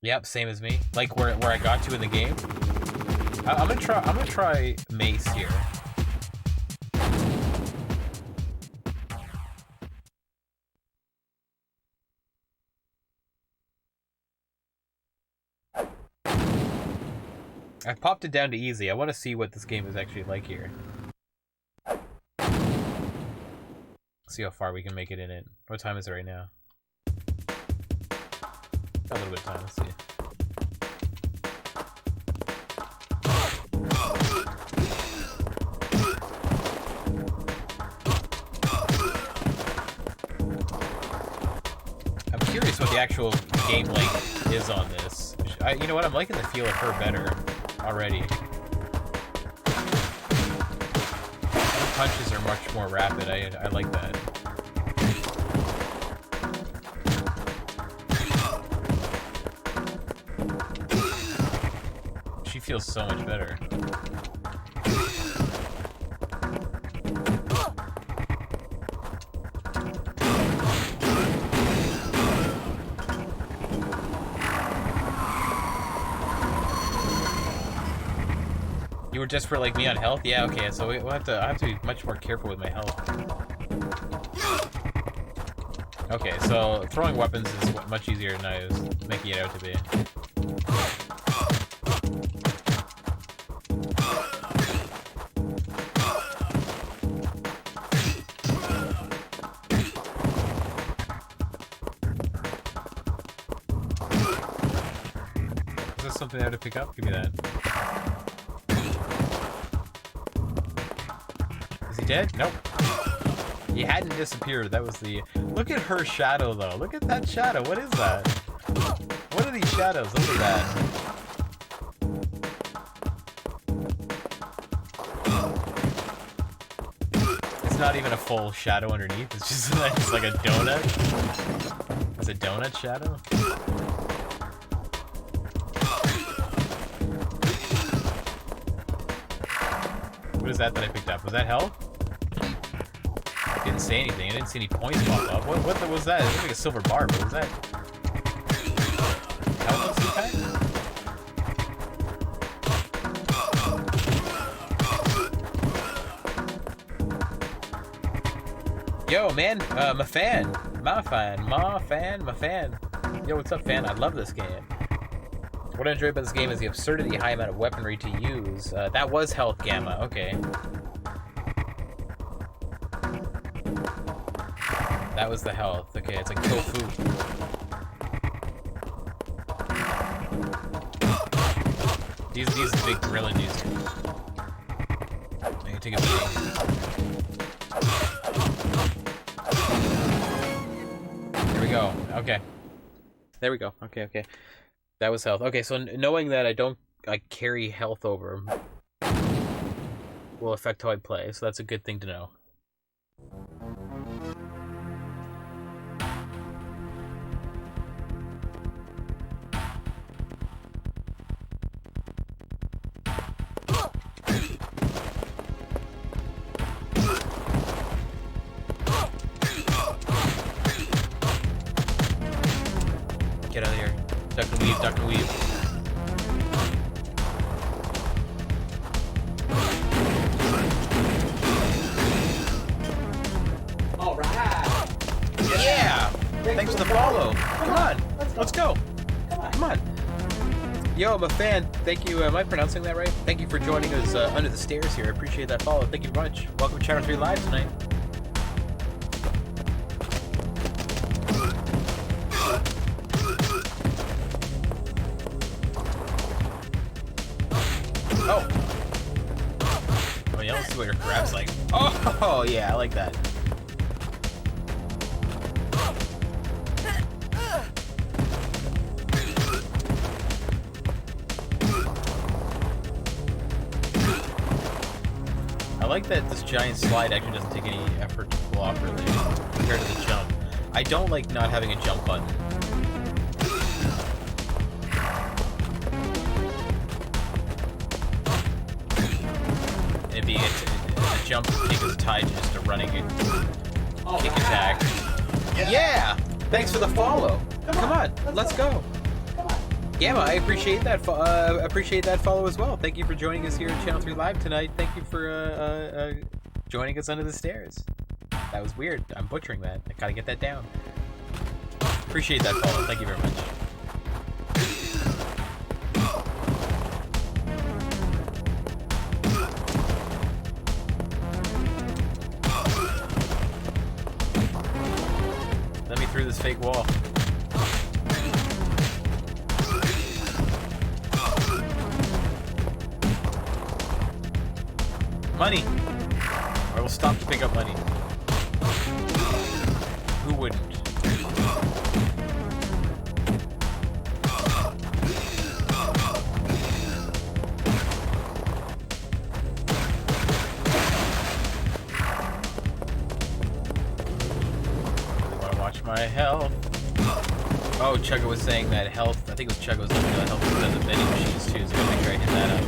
Yep, same as me. Like where I got to in the game. I'm gonna try Mace here. I popped it down to easy. I want to see what this game is actually like here. See how far we can make it in it. What time is it right now? Got a little bit of time. Let's see. I'm curious what the actual game length is on this. You know what? I'm liking the feel of her better already. Her punches are much more rapid. I like that. She feels so much better. You were desperate like me on health? Yeah, okay, so I have to be much more careful with my health. Okay, so throwing weapons is much easier than I was making it out to be. Is this something I have to pick up? Give me that. Is he dead? Nope. He hadn't disappeared. That was the... Look at her shadow, though. Look at that shadow. What is that? What are these shadows? Look at that. It's not even a full shadow underneath. It's just it's like a donut. It's a donut shadow. What is that I picked up? Was that health? Didn't say anything. I didn't see any points pop up. What was that? It looked like a silver bar, but was that? Health impact? Yo, man, my fan. Yo, what's up, fan? I love this game. What I enjoy about this game is the absurdity high amount of weaponry to use. That was health gamma, okay. That was the health. Okay, it's like tofu. These big gorilla dudes. I can take a beating. There we go. Okay. There we go. Okay. That was health. Okay, so knowing that I carry health over will affect how I play, so that's a good thing to know. Get out of here. Duck and weave, duck and weave. Alright! Yeah! Thanks for the follow. Come on. Let's go. Come on. Yo, I'm a fan. Thank you. Am I pronouncing that right? Thank you for joining us under the stairs here. I appreciate that follow. Thank you very much. Welcome to Channel 3 Live tonight. Oh, yeah, let's see what your grab's like. Oh, yeah, I like that. I like that this giant slide actually doesn't take any effort to pull off, really, compared to the jump. I don't like not having a jump button. The jump kick is tied to just a running kick attack. Yeah! Thanks for the follow. Come on, let's go. Yeah, well, I appreciate that. Appreciate that follow as well. Thank you for joining us here at Channel 3 Live tonight. Thank you for joining us under the stairs. That was weird. I'm butchering that. I gotta get that down. Appreciate that follow. Thank you very much. Let me through this fake wall. Money! I will stop to pick up money. Who wouldn't? I want to watch my health. Oh, Chugga was saying that health. I think it was Chugga was looking at health because of the vending machines too, so I gotta make sure I hit that up.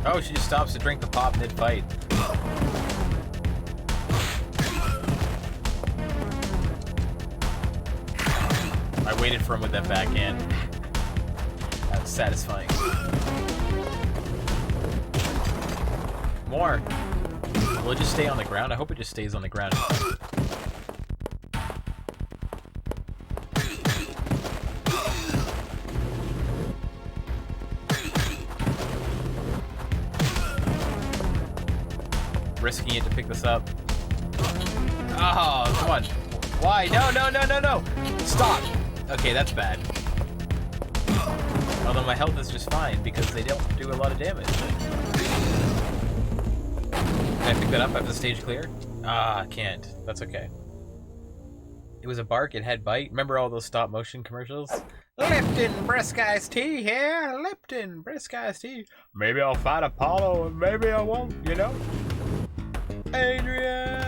Oh, she just stops to drink the pop mid-fight. I waited for him with that backhand. That was satisfying. More. Will it just stay on the ground? I hope it just stays on the ground. Risking it to pick this up. Oh, come on. Why? No, no, no, no, no! Stop! Okay, that's bad. Although my health is just fine because they don't do a lot of damage. Can I pick that up? I have the stage clear? Ah, I can't. That's okay. It was a bark, it had bite. Remember all those stop motion commercials? Lipton brisk iced tea here! Lipton brisk iced tea. Maybe I'll fight Apollo and maybe I won't, you know? Adrian!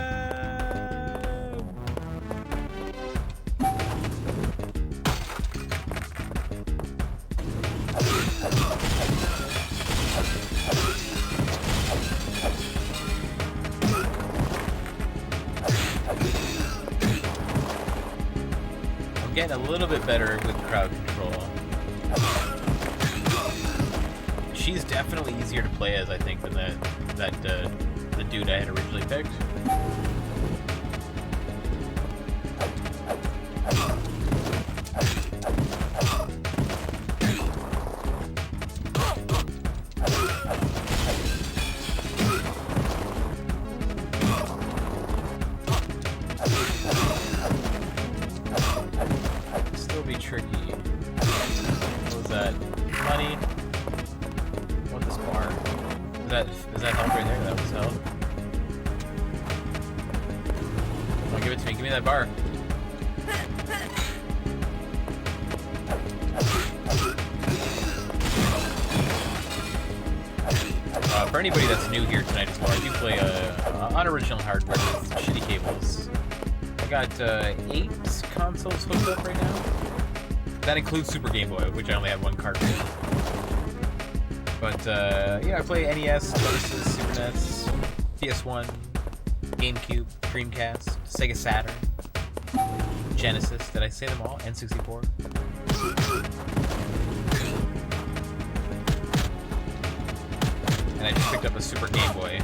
I'm getting a little bit better with crowd control. She's definitely easier to play as, I think, than the dude I had originally picked. Still be tricky. What was that? Money? What this bar? Is that health right there? That was health. Oh, give it to me. Give me that bar. For anybody that's new here tonight as well, I do play unoriginal hardware with shitty cables. I got 8 consoles hooked up right now. That includes Super Game Boy, which I only have one cartridge. But yeah, I play NES, Genesis, Super NES, PS1, GameCube, Dreamcast, Sega Saturn, Genesis. Did I say them all? N64. And I just picked up a Super Game Boy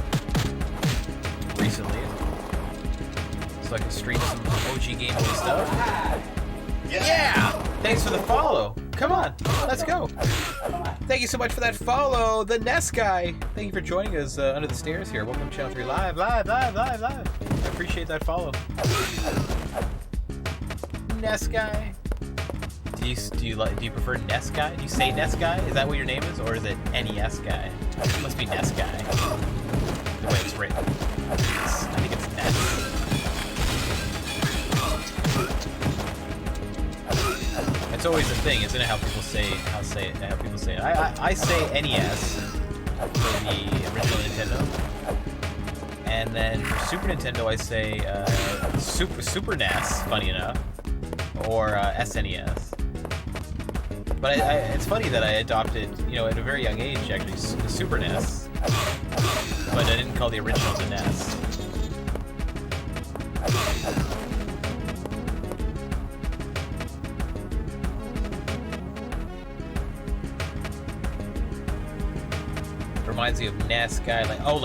recently, so I can stream some OG Game Boy stuff. Yeah! Thanks for the follow. Come on, let's go. Thank you so much for that follow, the Nest guy. Thank you for joining us under the stairs here. Welcome to Channel 3 Live, live. I appreciate that follow. Nest guy. Do you prefer Nest guy? Do you say Nest guy? Is that what your name is, or is it NES guy? It must be Nest guy. The way it's written. I think it's Nest. It's always a thing, isn't it? How people say it. I say NES for the original Nintendo, and then for Super Nintendo I say Super NES. Funny enough, or SNES. But it's funny that I adopted, you know, at a very young age, actually, Super NES. But I didn't call the original the NES. Reminds me of NES guy, like, oh,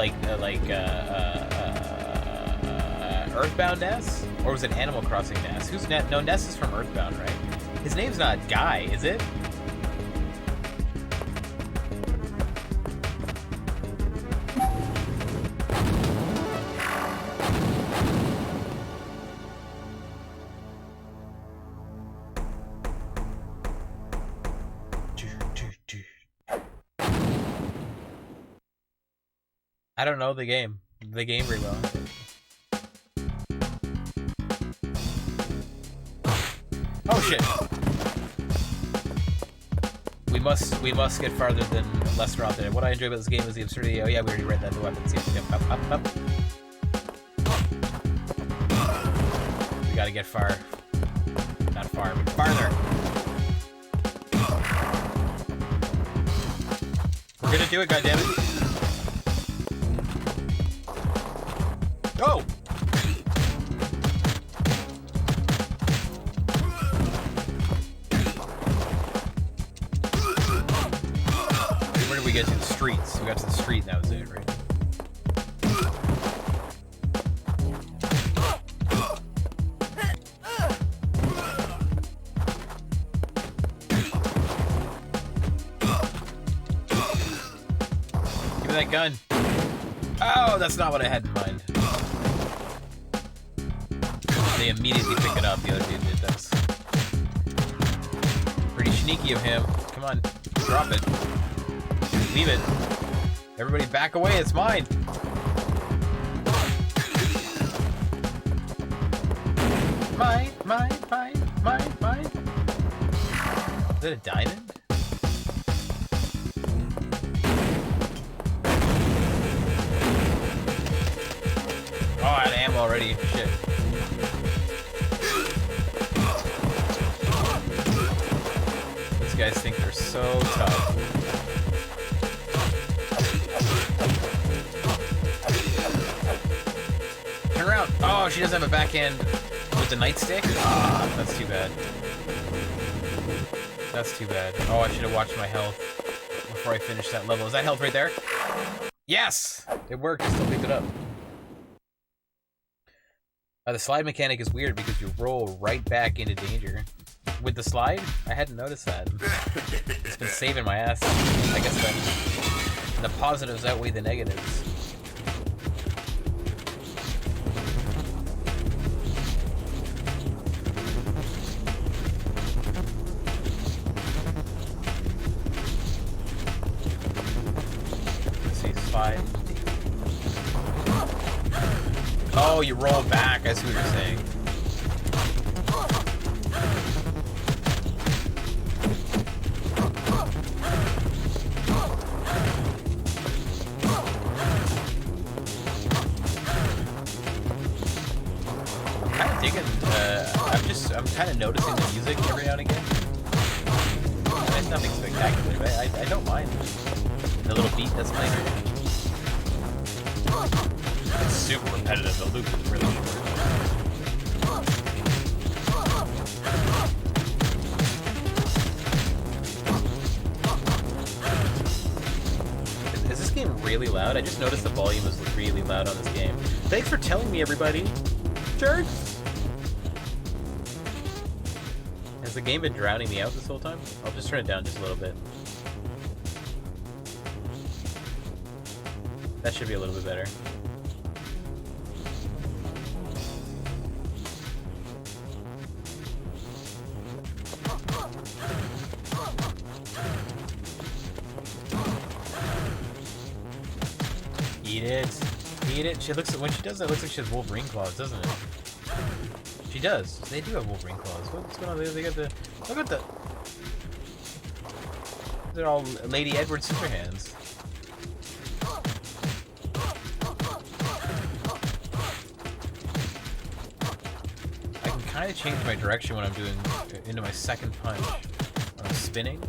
Earthbound NES? Or was it Animal Crossing NES? Who's NES? No, NES is from Earthbound, right? His name's not Guy, is it? I don't know the game very well. Oh shit! We must get farther than Lester today. What I enjoy about this game is the absurdity. Oh yeah, we already read that. The weapons. Yep, up. We gotta get far. Not far, but farther. We're gonna do it, goddammit. Go! Where did we get to? The streets. We got to the street and that was it, right? Give me that gun. Oh, that's not what I had in mind. They immediately pick it up. The other dude did this. Pretty sneaky of him. Come on, drop it. Leave it. Everybody back away. It's mine. Mine. Is it a diamond? Oh, I had ammo already. Shit. These guys think they're so tough. Turn around. Oh, she doesn't have a backhand with the nightstick? Ah, that's too bad. That's too bad. Oh, I should have watched my health before I finished that level. Is that health right there? Yes! It worked. I still picked it up. The slide mechanic is weird because you roll right back into danger. With the slide, I hadn't noticed that. It's been saving my ass. I guess the positives outweigh the negatives. Let's see, slide. Oh, you roll back, I see what you're saying. I'm kind of digging, I'm kind of noticing the music every now and again. It's nothing spectacular, but I don't mind the little beat that's playing right now. It's super repetitive, the loop is really short. Is this game really loud? I just noticed the volume is really loud on this game. Thanks for telling me, everybody. Jerks! Has the game been drowning me out this whole time? I'll just turn it down just a little bit. That should be a little bit better. Eat it. Eat it. She looks, when she does that, it looks like she has Wolverine claws, doesn't it? She does. They do have Wolverine claws. What's going on? They got the, look at the, they're all Lady Edward Scissorhands. kind of change my direction when I'm doing into my second punch. When I'm spinning.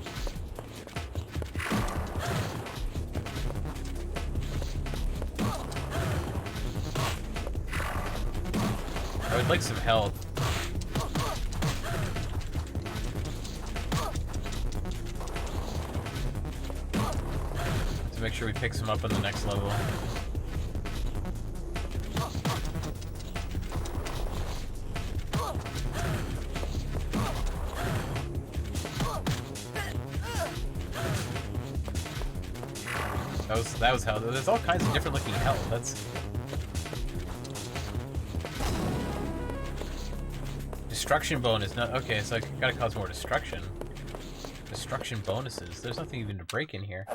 I would like some health. To make sure we pick some up on the next level. That was hell. There's all kinds of different looking hell. That's destruction bonus. Not okay. So I gotta cause more destruction. Destruction bonuses. There's nothing even to break in here.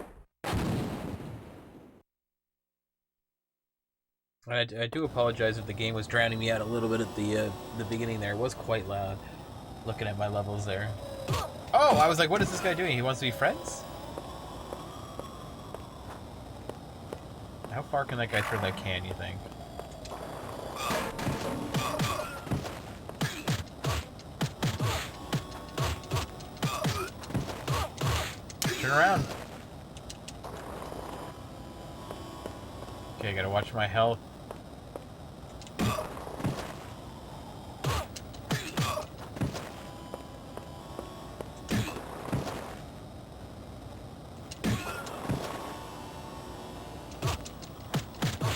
I do apologize if the game was drowning me out a little bit at the beginning there. It was quite loud. Looking at my levels there. Oh, I was like, what is this guy doing? He wants to be friends? How far can that guy throw that can, you think? Turn around. Okay, I gotta watch my health.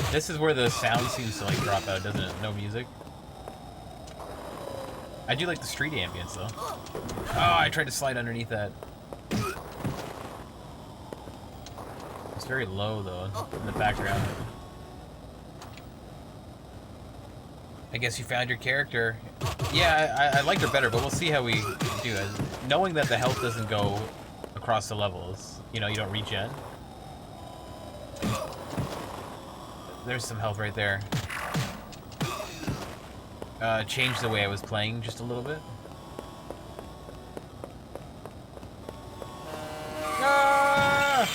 This is where the sound seems to like drop out, doesn't it? No music. I do like the street ambience though. Oh, I tried to slide underneath that. It's very low though in the background. I guess you found your character. Yeah, I liked her better, but we'll see how we do it. Knowing that the health doesn't go across the levels, you know, you don't regen. There's some health right there. Changed the way I was playing just a little bit. Ah!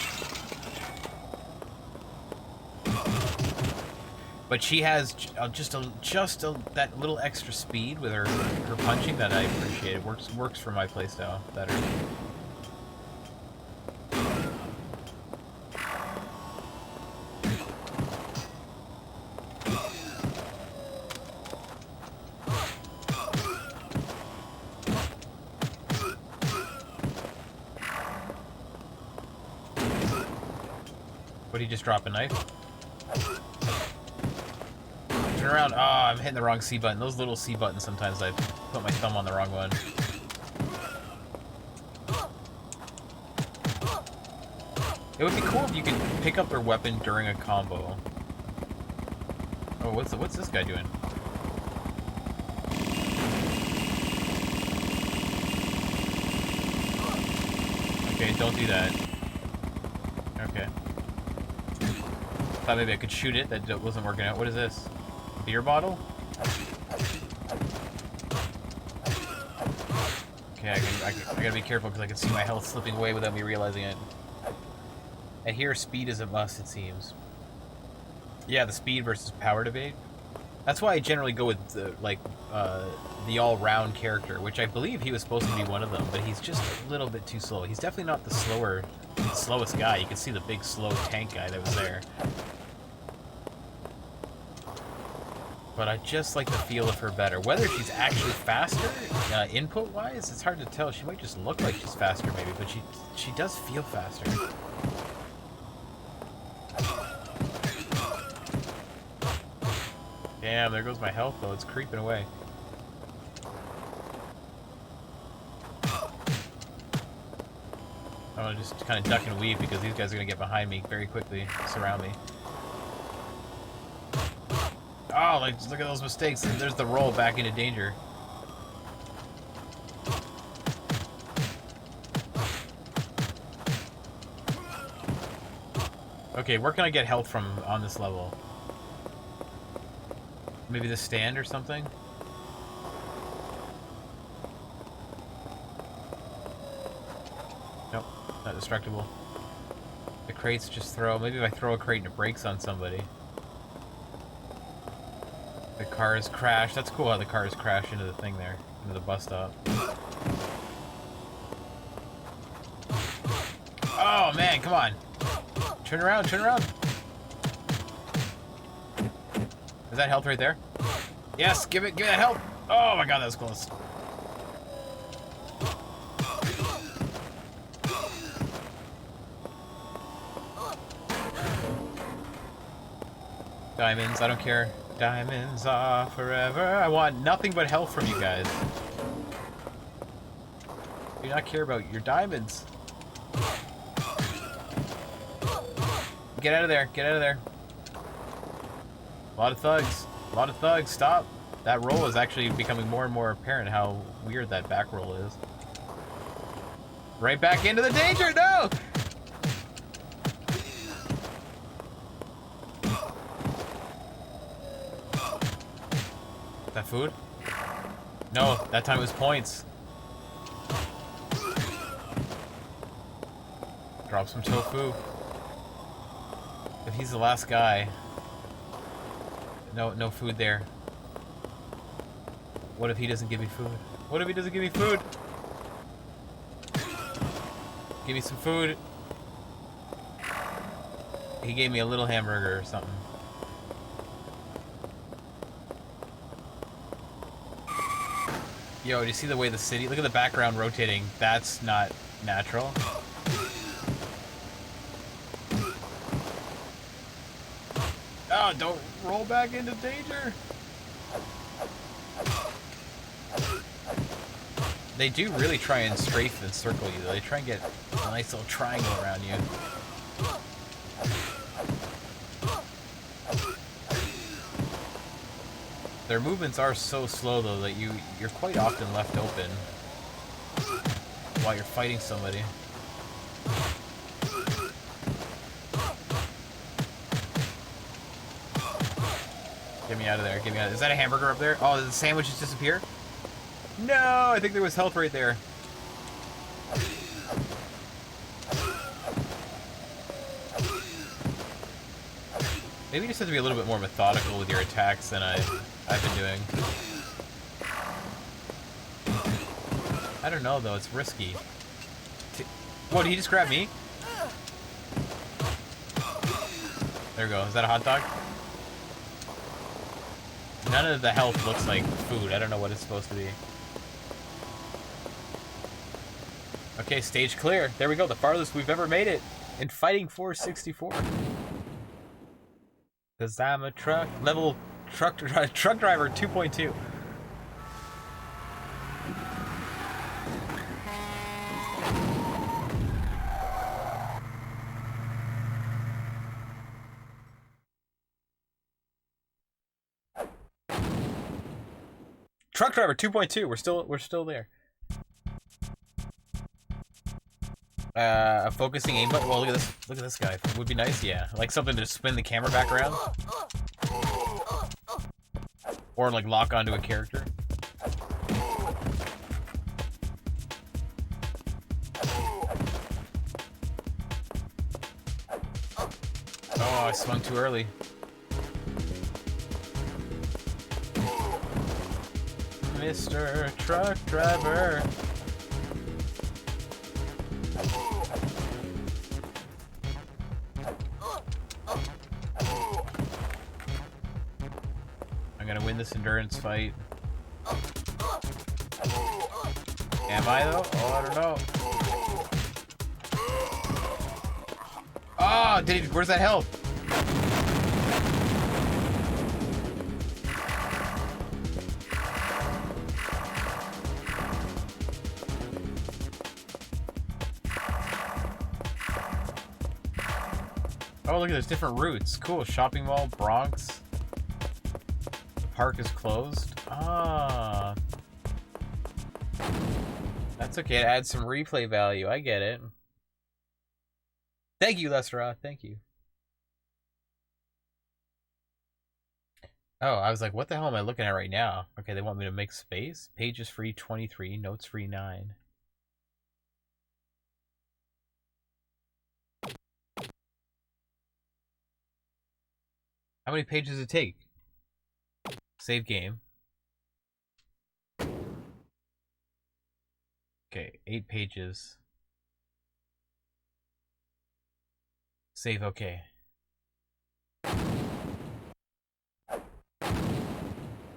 But she has just that little extra speed with her punching that I appreciate. It works for my playstyle better. What, did he just drop a knife? Turn around. Oh, I'm hitting the wrong C button. Those little C buttons, sometimes I put my thumb on the wrong one. It would be cool if you could pick up their weapon during a combo. Oh, what's this guy doing? Okay, don't do that. Okay. Thought maybe I could shoot it. That wasn't working out. What is this? A beer bottle? Okay, I gotta be careful because I can see my health slipping away without me realizing it. And here, speed is a must, it seems. Yeah, the speed versus power debate. That's why I generally go with the all-round character, which I believe he was supposed to be one of them, but he's just a little bit too slow. He's definitely not the slowest guy. You can see the big, slow tank guy that was there. But I just like the feel of her better. Whether she's actually faster, input-wise, it's hard to tell. She might just look like she's faster, maybe, but she does feel faster. Damn, there goes my health, though. It's creeping away. I'm gonna just kind of duck and weave because these guys are gonna get behind me very quickly, surround me. Oh, like, just look at those mistakes. There's the roll back into danger. Okay, where can I get health from on this level? Maybe the stand or something? Nope, not destructible. The crates just throw. Maybe if I throw a crate and it breaks on somebody. The cars crash. That's cool how the cars crash into the thing there, into the bus stop. Oh man, come on. Turn around, turn around. Is that health right there? Yes, give me that health. Oh my god, that was close. Diamonds, I don't care. Diamonds are forever. I want nothing but health from you guys. Do not care about your diamonds. Get out of there, get out of there. A lot of thugs. A lot of thugs, stop. That roll is actually becoming more and more apparent how weird that back roll is. Right back into the danger, no! That food? No, that time it was points. Drop some tofu. If he's the last guy. No food there. What if he doesn't give me food? What if he doesn't give me food? Give me some food. He gave me a little hamburger or something. Yo, do you see the way the city... Look at the background rotating. That's not natural. Oh, don't roll back into danger. They do really try and strafe and circle you, though. They try and get a nice little triangle around you. Their movements are so slow, though, that you're quite often left open while you're fighting somebody. Get me out of there, get me out of there. Is that a hamburger up there? Oh, did the sandwiches disappear? No, I think there was health right there. Maybe you just have to be a little bit more methodical with your attacks than I've been doing. I don't know, though. It's risky. What, did he just grab me? There we go. Is that a hot dog? None of the health looks like food. I don't know what it's supposed to be. Okay, stage clear. There we go. The farthest we've ever made it in Fighting Force 64. Cause I'm a truck driver 2.2. Truck driver 2.2. We're still there. A focusing aim button. Well, look at this. Look at this guy. Would be nice, yeah. Like something to spin the camera back around, or like lock onto a character. Oh, I swung too early. Mr. Truck Driver. I'm gonna win this endurance fight. Am I though? Oh, I don't know. Oh, did he, where's that health? Oh, look at there's different routes. Cool. Shopping mall, Bronx. The park is closed. Ah. That's okay. It adds some replay value. I get it. Thank you, Lester. Thank you. Oh, I was like, what the hell am I looking at right now? Okay, they want me to make space. Pages free 23, notes free 9. How many pages does it take? Save game. Okay, 8 pages. Save, okay.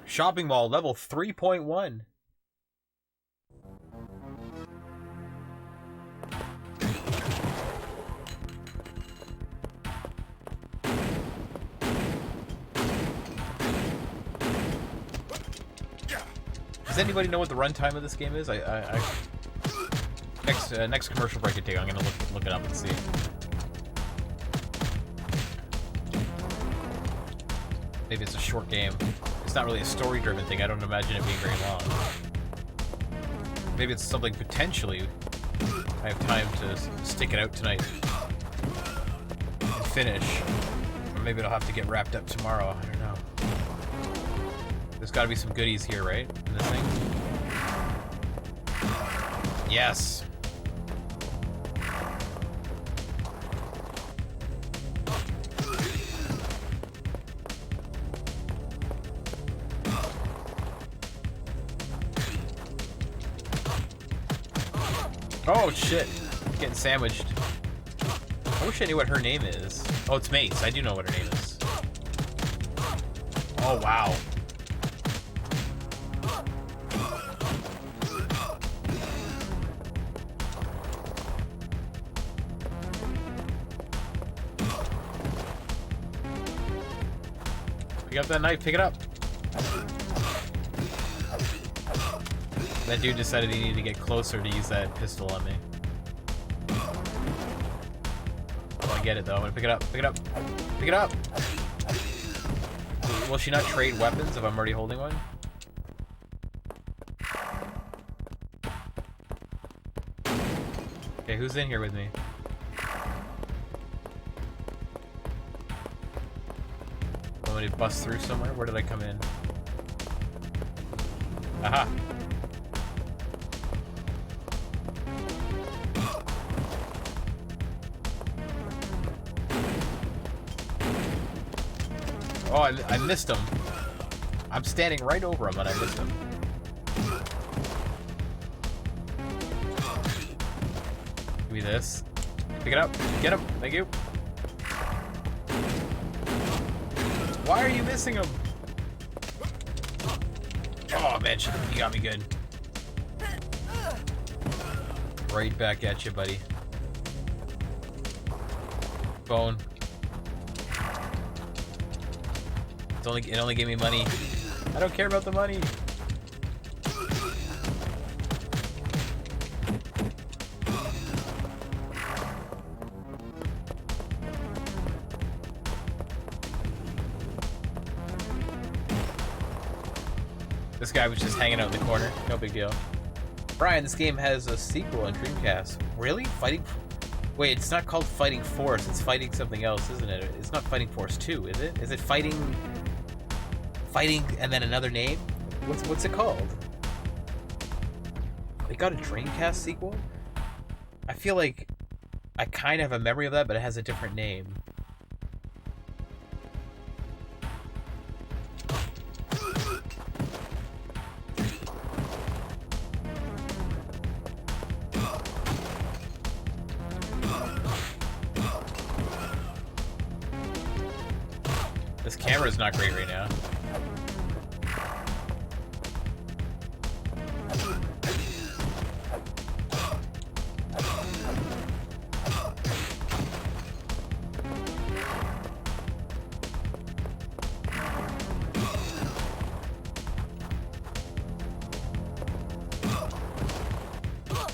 Shopping mall, level 3.1. Does anybody know what the runtime of this game is? Next commercial break I take, I'm gonna look it up and see. Maybe it's a short game. It's not really a story-driven thing. I don't imagine it being very long. Maybe it's something potentially I have time to stick it out tonight and finish. Or maybe it'll have to get wrapped up tomorrow. I don't know. There's got to be some goodies here, right? In this thing? Yes. Oh shit! Getting sandwiched. I wish I knew what her name is. Oh, it's Mace. I do know what her name is. Oh wow. Pick up that knife. Pick it up. That dude decided he needed to get closer to use that pistol on me. Oh, I get it though. I'm gonna pick it up. Pick it up. Pick it up! Will she not trade weapons if I'm already holding one? Okay, who's in here with me? Want me to bust through somewhere? Where did I come in? Aha! Oh, I missed him. I'm standing right over him and I missed him. Give me this. Pick it up. Get him. Thank you. Why are you missing him? Oh, man. You got me good. Right back at you, buddy. Bone. It only gave me money. I don't care about the money. This guy was just hanging out in the corner. No big deal. Brian, this game has a sequel on Dreamcast. Really? Wait, it's not called Fighting Force. It's fighting something else, isn't it? It's not Fighting Force 2, is it? Is it Fighting and then another name? What's it called? It got a Dreamcast sequel? I feel like I kind of have a memory of that, but it has a different name. This camera's not great right now.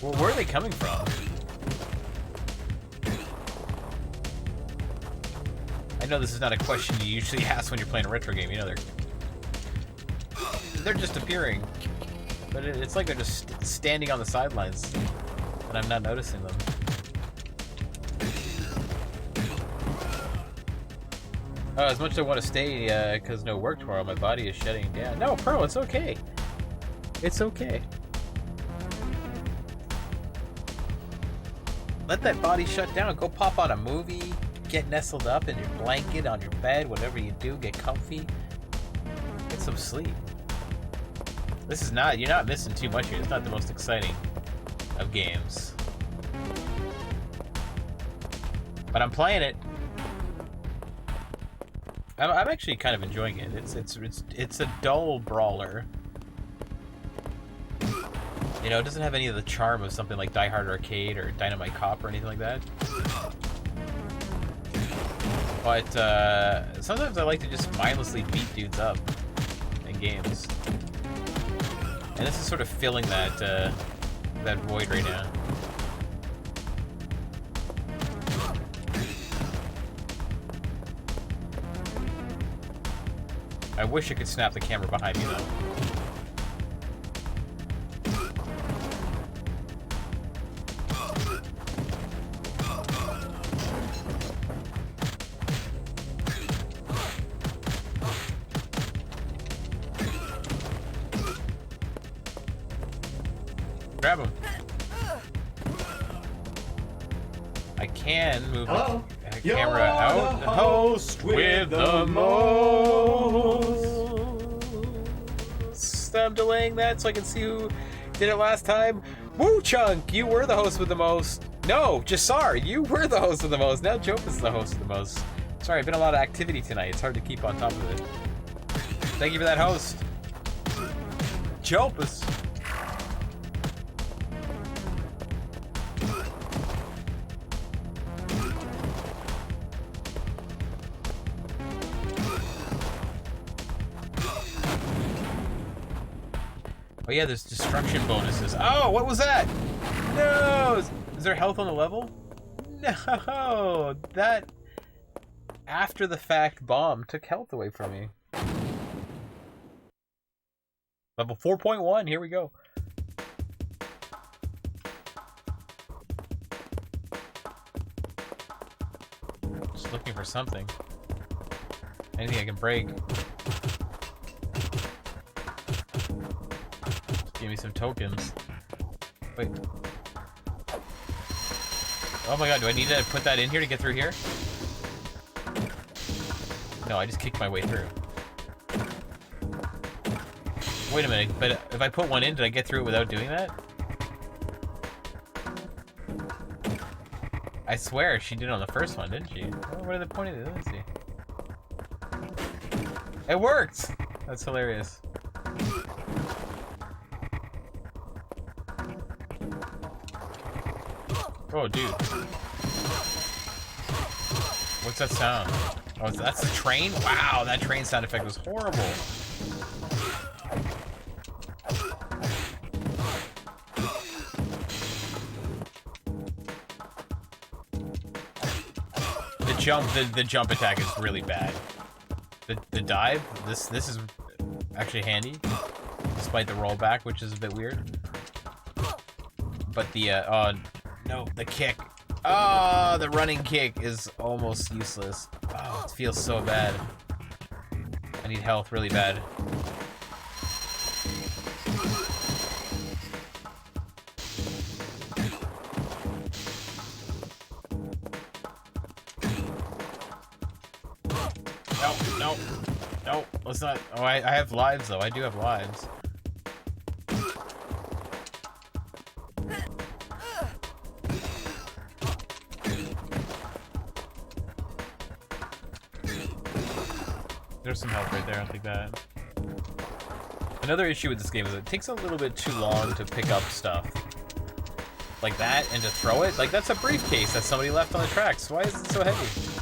Well, where are they coming from? I know this is not a question you usually ask when you're playing a retro game. You know, they're just appearing. But it's like they're just standing on the sidelines. And I'm not noticing them. Oh, as much as I want to stay, because no work tomorrow, my body is shutting down. No, Pearl, it's okay. It's okay. Let that body shut down. Go pop on a movie. Get nestled up in your blanket, on your bed, whatever you do. Get comfy. get some sleep. This is not, you're not missing too much here. It's not the most exciting of games. But I'm playing it. I'm actually kind of enjoying it. It's a dull brawler. You know, it doesn't have any of the charm of something like Die Hard Arcade or Dynamite Cop or anything like that. But sometimes I like to just mindlessly beat dudes up in games. And this is sort of filling that that void right now. I wish I could snap the camera behind me though. Grab him. I can move the camera out. The host with the most. I'm delaying that so I can see who did it last time. Woo Chunk, you were the host with the most. No, Jasar, you were the host with the most. Now Jope is the host with the most. Sorry, been a lot of activity tonight. It's hard to keep on top of it. Thank you for that host. Jope is... Oh yeah, there's destruction bonuses. Oh, what was that? No! Is there health on the level? No! That after the fact bomb took health away from me. Level 4.1, here we go. Just looking for something. Anything I can break. Give me some tokens. Wait. Oh my god, do I need to put that in here to get through here? No, I just kicked my way through. Wait a minute, but if I put one in, did I get through it without doing that? I swear she did on the first one, didn't she? Oh, what are the point of it? Let me see. It worked! That's hilarious. Oh, dude. What's that sound? Oh, that's the train? Wow, that train sound effect was horrible. The jump attack is really bad. The dive, this is actually handy, despite the rollback, which is a bit weird. But the oh no, the kick. Oh, the running kick is almost useless. Oh, it feels so bad. I need health really bad. No, let's not. Oh, I have lives though. I do have lives. There's some health right there, I'll take that. Another issue with this game is it takes a little bit too long to pick up stuff. Like that, and to throw it? Like, that's a briefcase that somebody left on the tracks. Why is it so heavy?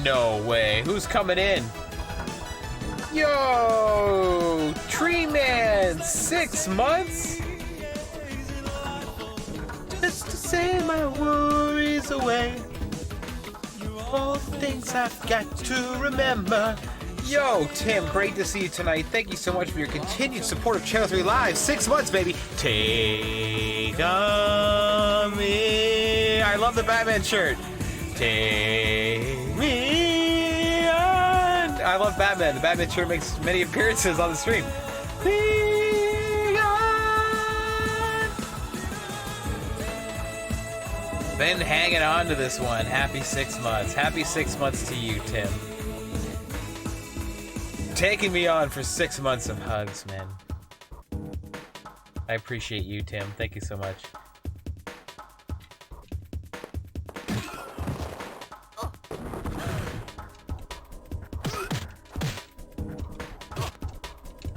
No way. Who's coming in? Yo! Tree Man! 6 months? Just to say my worries away. All the things I've got to remember. Yo, Tim, great to see you tonight. Thank you so much for your continued support of Channel 3 Live. 6 months, baby. Take on me. I love the Batman shirt. Take me on. I love Batman. The Batman sure makes many appearances on the stream. Be on. Been hanging on to this one. Happy 6 months. Happy 6 months to you, Tim. Taking me on for 6 months of hugs, man. I appreciate you, Tim. Thank you so much.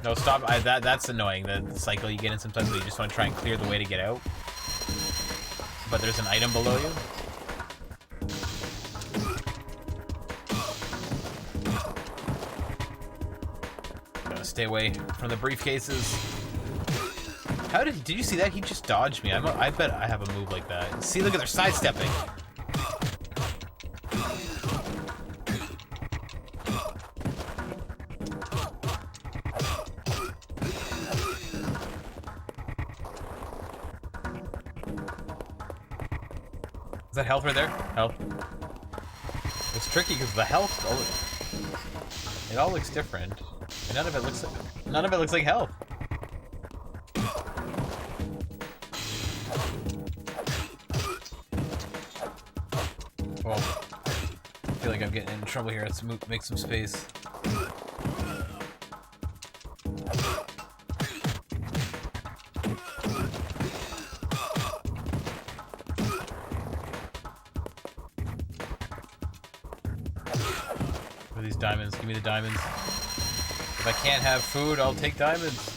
No, stop. That's annoying. The cycle you get in sometimes where you just want to try and clear the way to get out. But there's an item below you. Gotta stay away from the briefcases. How did you see that? He just dodged me. I bet I have a move like that. See, look at their sidestepping. Is that health right there? Health. It's tricky because the health, it all looks different. And none of it looks like health. Well, I feel like I'm getting in trouble here. Let's make some space. For these diamonds, give me the diamonds. If I can't have food, I'll take diamonds.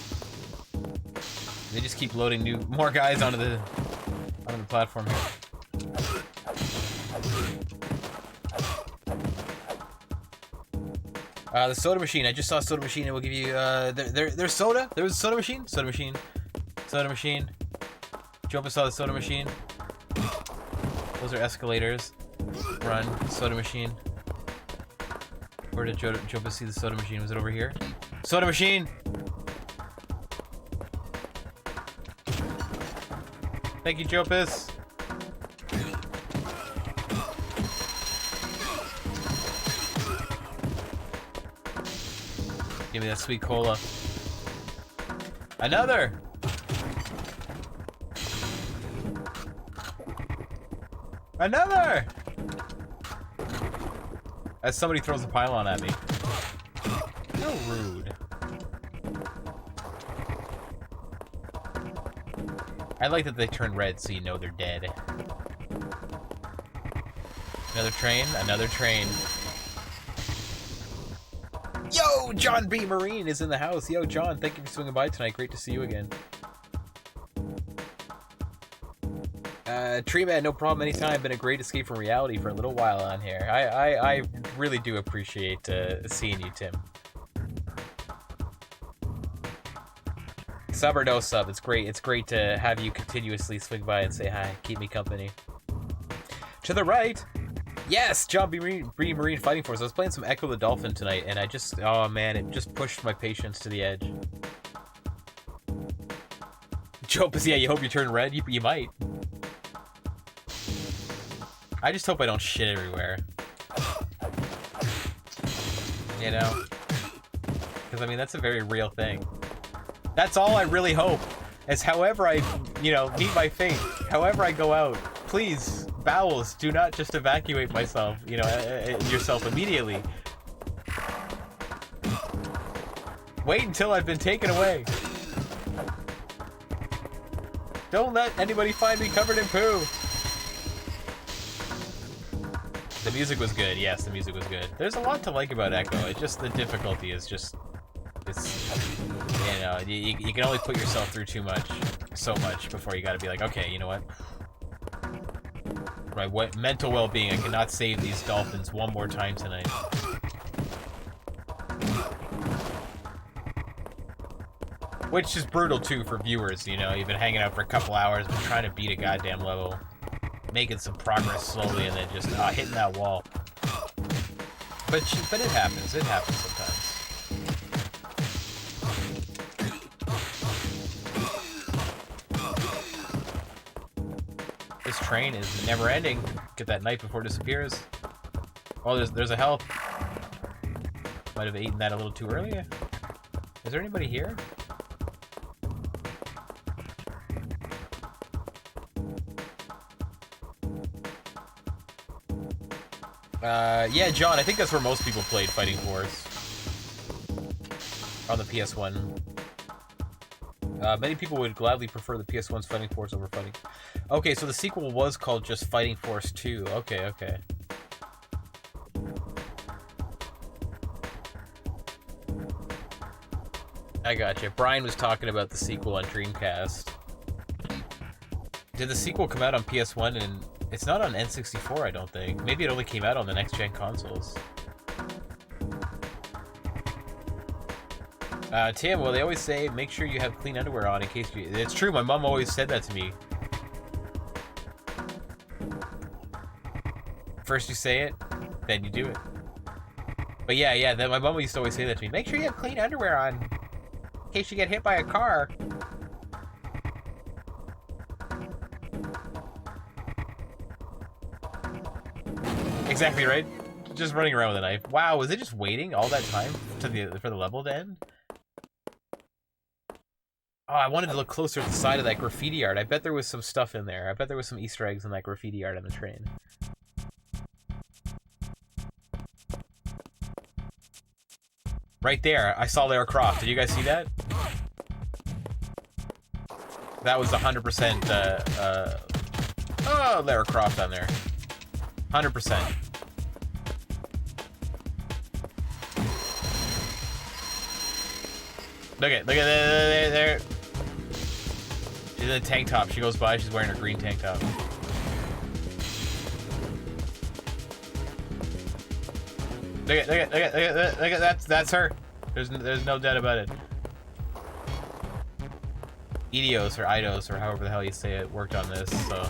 They just keep loading more guys onto the platform here. The soda machine. I just saw a soda machine, and we'll give you there's soda. There was a soda machine. Soda machine. Soda machine. Jopa saw the soda machine. Those are escalators. Run. Soda machine. Where did Jopa see the soda machine? Was it over here? Soda machine! Thank you, Jopus. Give me that sweet cola. Another! Another! As somebody throws a pylon at me. How rude. I like that they turn red so you know they're dead. Another train, another train. Yo, John B. Marine is in the house. Yo, John, thank you for swinging by tonight. Great to see you again. Tree Man, no problem anytime. Been a great escape from reality for a little while on here. I really do appreciate seeing you, Tim. Sub or no sub, it's great. It's great to have you continuously swing by and say hi. Keep me company. To the right. Yes, John B. Marine Fighting Force. I was playing some Echo the Dolphin tonight, and oh man, it just pushed my patience to the edge. Jopus, yeah, you hope you turn red? You might. I just hope I don't shit everywhere. You know? Because, I mean, that's a very real thing. That's all I really hope. Is however I, meet my fate, however I go out, please, bowels, do not just evacuate myself, yourself immediately. Wait until I've been taken away. Don't let anybody find me covered in poo. The music was good. Yes, the music was good. There's a lot to like about Echo. It's just the difficulty is just, you can only put yourself through so much before you gotta be like, okay, you know what? Right, what mental well-being, I cannot save these dolphins one more time tonight. Which is brutal too for viewers, you've been hanging out for a couple hours, been trying to beat a goddamn level. Making some progress slowly and then just hitting that wall. But it happens. It happens sometimes. Is train is never ending. Get that knife before it disappears. Oh, there's a health. Might have eaten that a little too early. Is there anybody here? Yeah, John, I think that's where most people played Fighting Force. On the PS1. Many people would gladly prefer the PS1's Fighting Force over Fighting... Okay, so the sequel was called just Fighting Force 2. Okay, okay. I gotcha. Brian was talking about the sequel on Dreamcast. Did the sequel come out on PS1 and... It's not on N64, I don't think. Maybe it only came out on the next-gen consoles. Tim, well, they always say, make sure you have clean underwear on in case you... It's true, my mom always said that to me. First you say it, then you do it. But yeah, my mom used to always say that to me. Make sure you have clean underwear on in case you get hit by a car. Exactly right. Just running around with a knife. Wow, was it just waiting all that time for the level to end? Oh, I wanted to look closer at the side of that graffiti art. I bet there was some stuff in there. I bet there was some Easter eggs in that graffiti art on the train. Right there, I saw Lara Croft. Did you guys see that? That was 100%, oh, Lara Croft on there. 100%. Look at there. She's in a tank top. She goes by. She's wearing her green tank top. Look at that's her. There's no doubt about it. Eidos or Eidos or however the hell you say it worked on this. So.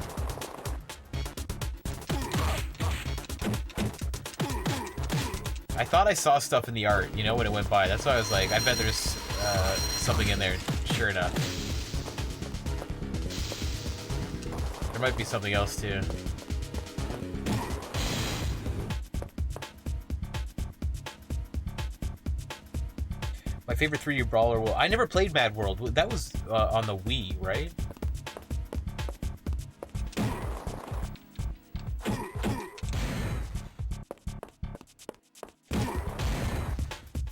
I thought I saw stuff in the art, you know, when it went by. That's why I was like, I bet there's something in there. Sure enough. There might be something else, too. My favorite 3D brawler... Well, I never played Mad World. That was on the Wii, right?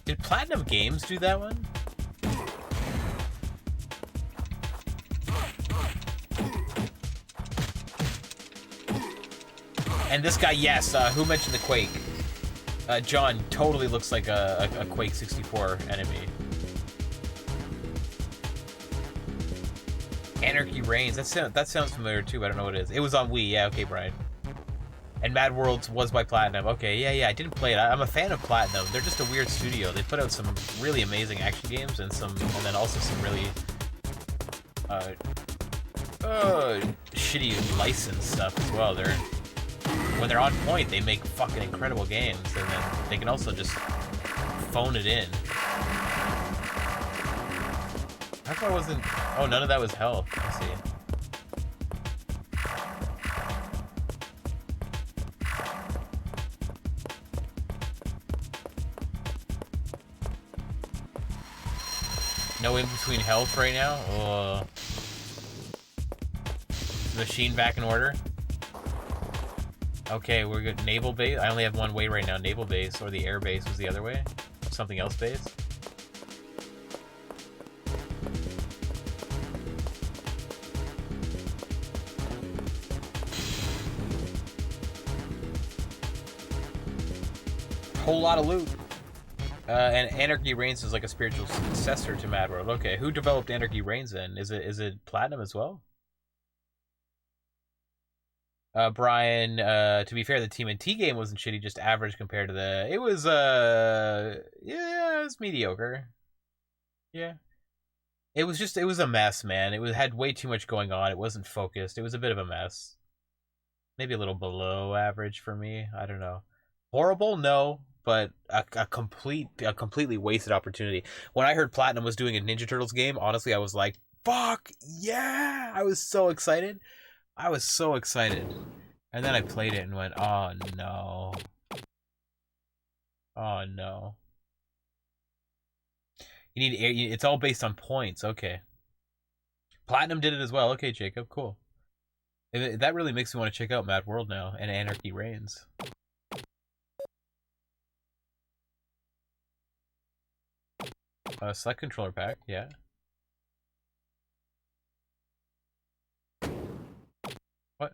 Did Platinum Games do that one? And this guy, yes, who mentioned the Quake? John totally looks like a Quake 64 enemy. Anarchy Reigns, that sounds familiar too, I don't know what it is. It was on Wii, yeah, okay, Brian. And Mad Worlds was by Platinum. Okay, yeah, I didn't play it. I'm a fan of Platinum. They're just a weird studio. They put out some really amazing action games and then also some really shitty licensed stuff as well. When they're on point, they make fucking incredible games, and then they can also just phone it in. How come I wasn't... Oh, none of that was health. I see. No in-between health right now? Machine back in order? Okay, we're good. Naval base? I only have one way right now. Naval base, or the air base was the other way? Something else base? Whole lot of loot. And Anarchy Reigns is like a spiritual successor to Mad World. Okay, who developed Anarchy Reigns then? Is it Platinum as well? Brian, to be fair, the TMNT game wasn't shitty, just average compared to the... It was, yeah, it was mediocre. Yeah. It was a mess, man. It had way too much going on. It wasn't focused. It was a bit of a mess. Maybe a little below average for me. I don't know. Horrible? No. But a completely wasted opportunity. When I heard Platinum was doing a Ninja Turtles game, honestly, I was like, fuck, yeah! I was so excited. I was so excited. And then I played it and went, oh no. Oh no. You need it's all based on points. Okay. Platinum did it as well. Okay, Jacob, cool. That really makes me want to check out Mad World now and Anarchy Reigns. Select controller pack, yeah. What?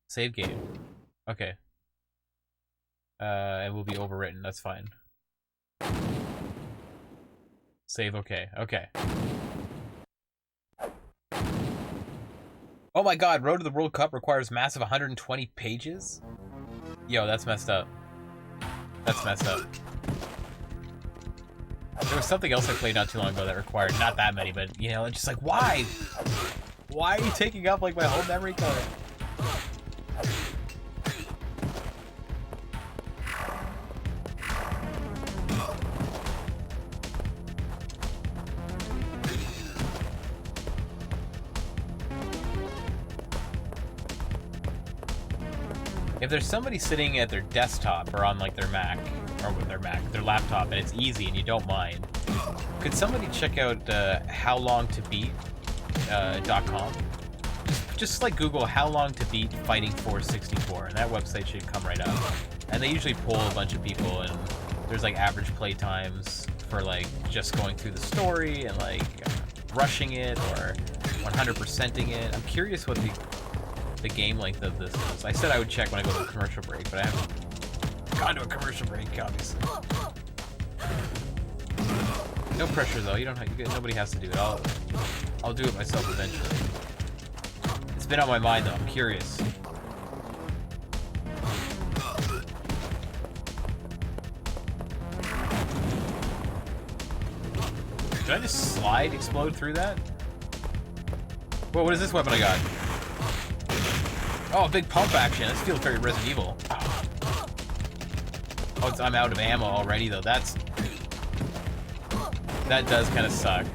Save game. Okay. It will be overwritten, that's fine. Save, okay, okay. Oh my god, Road to the World Cup requires massive 120 pages? Yo, that's messed up. That's messed up. There was something else I played not too long ago that required not that many, but, you know, it's just like, why? Why are you taking up, like, my whole memory card? If there's somebody sitting at their desktop or on like their Mac, or with their laptop, and it's easy and you don't mind, could somebody check out howlongtobeat.com? Just like Google how long to beat Fighting Force 64, and that website should come right up. And they usually poll a bunch of people, and there's like average play times for like just going through the story and like rushing it or 100%ing it. I'm curious what the game length of this is. I said I would check when I go to a commercial break, but I haven't gone to a commercial break, obviously. No pressure though. You don't have, nobody has to do it. I'll do it myself eventually. It's been on my mind though. I'm curious. Did I just slide explode through that? Whoa, what is this weapon I got? Oh, big pump action. This feels very Resident Evil. Oh, I'm out of ammo already, though. That does kind of suck.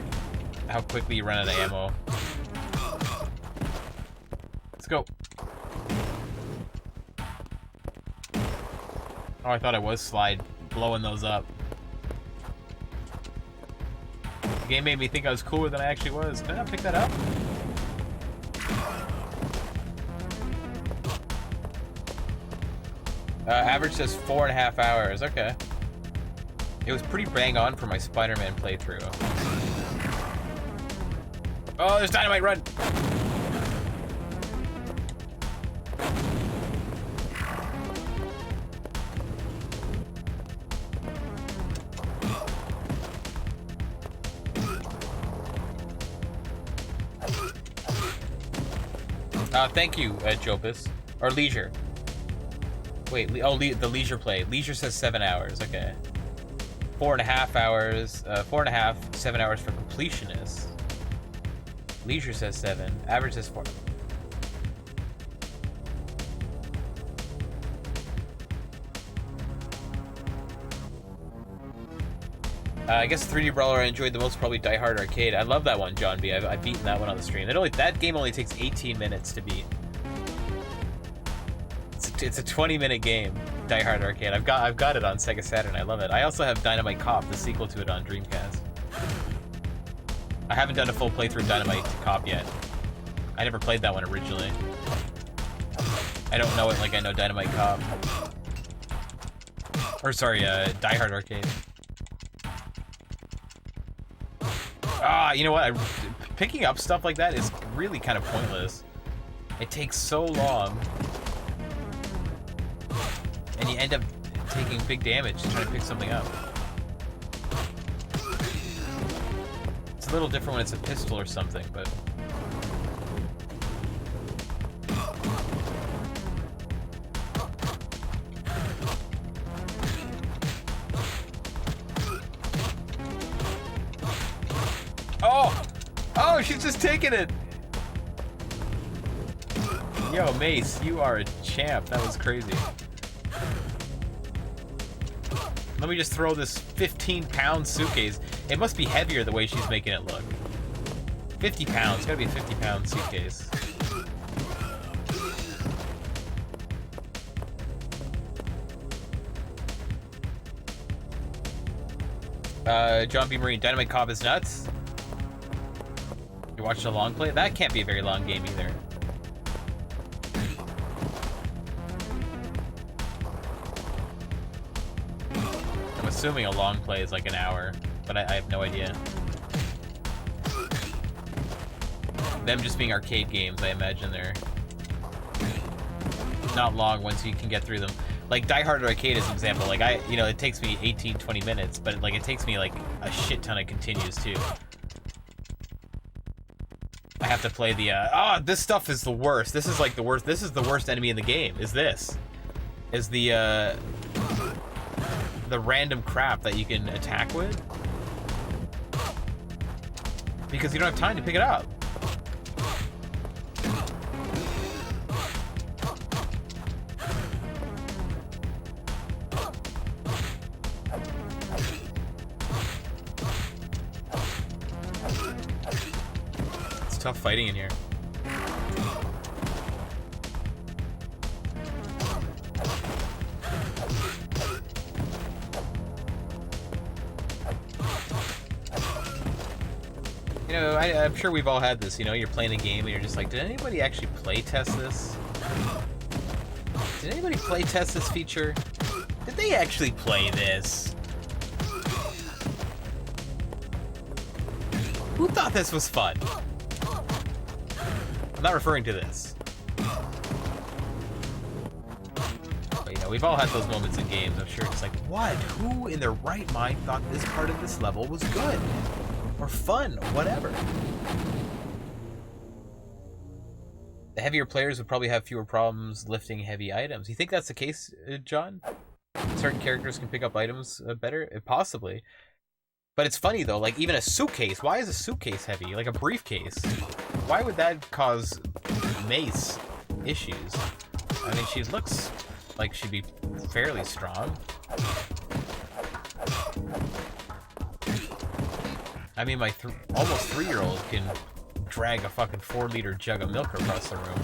How quickly you run out of ammo. Let's go. Oh, I thought I was slide blowing those up. The game made me think I was cooler than I actually was. Did I not pick that up? Average says 4.5 hours. Okay. It was pretty bang on for my Spider-Man playthrough. Oh, there's dynamite! Run! Thank you, Jopus. Or Leisure. Wait, the Leisure play. Leisure says 7 hours, okay. 4.5 hours, 4.5, 7 hours for completionists. Leisure says 7, average says 4. I guess 3D Brawler I enjoyed the most, probably Die Hard Arcade. I love that one, John B. I've beaten that one on the stream. That game only takes 18 minutes to beat. It's a 20-minute game, Die Hard Arcade. I've got it on Sega Saturn. I love it. I also have Dynamite Cop, the sequel to it, on Dreamcast. I haven't done a full playthrough of Dynamite Cop yet. I never played that one originally. I don't know it like I know Dynamite Cop. Or sorry, Die Hard Arcade. Ah, you know what? Picking up stuff like that is really kind of pointless. It takes so long. And you end up taking big damage trying to pick something up. It's a little different when it's a pistol or something, but... Oh! Oh, she's just taking it! Yo, Mace, you are a champ. That was crazy. Let me just throw this 15-pound suitcase. It must be heavier the way she's making it look. 50 pounds. It's gotta be a 50-pound suitcase. John B. Marine, Dynamite Cobb is nuts. You watched a long play? That can't be a very long game either. I'm assuming a long play is like an hour, but I have no idea. Them just being arcade games, I imagine they're not long once you can get through them. Like Die Hard Arcade is an example. Like it takes me 18-20 minutes, but like it takes me like a shit ton of continues too. I have to play the this stuff is the worst. This is like the worst. This is the worst enemy in the game. Is the random crap that you can attack with, because you don't have time to pick it up. It's tough fighting in here. You know, I'm sure we've all had this, you know, you're playing a game and you're just like, did anybody actually play test this? Did anybody play test this feature? Did they actually play this? Who thought this was fun? I'm not referring to this. But, you know, we've all had those moments in games. I'm sure it's like, what? Who in their right mind thought this part of this level was good? Or fun, or whatever. The heavier players would probably have fewer problems lifting heavy items. You think that's the case, John? Certain characters can pick up items better? Possibly. But it's funny though, like even a suitcase, why is a suitcase heavy? Like a briefcase. Why would that cause Mace issues? I mean, she looks like she'd be fairly strong. I mean, my almost 3-year-old can drag a fucking 4-liter jug of milk across the room.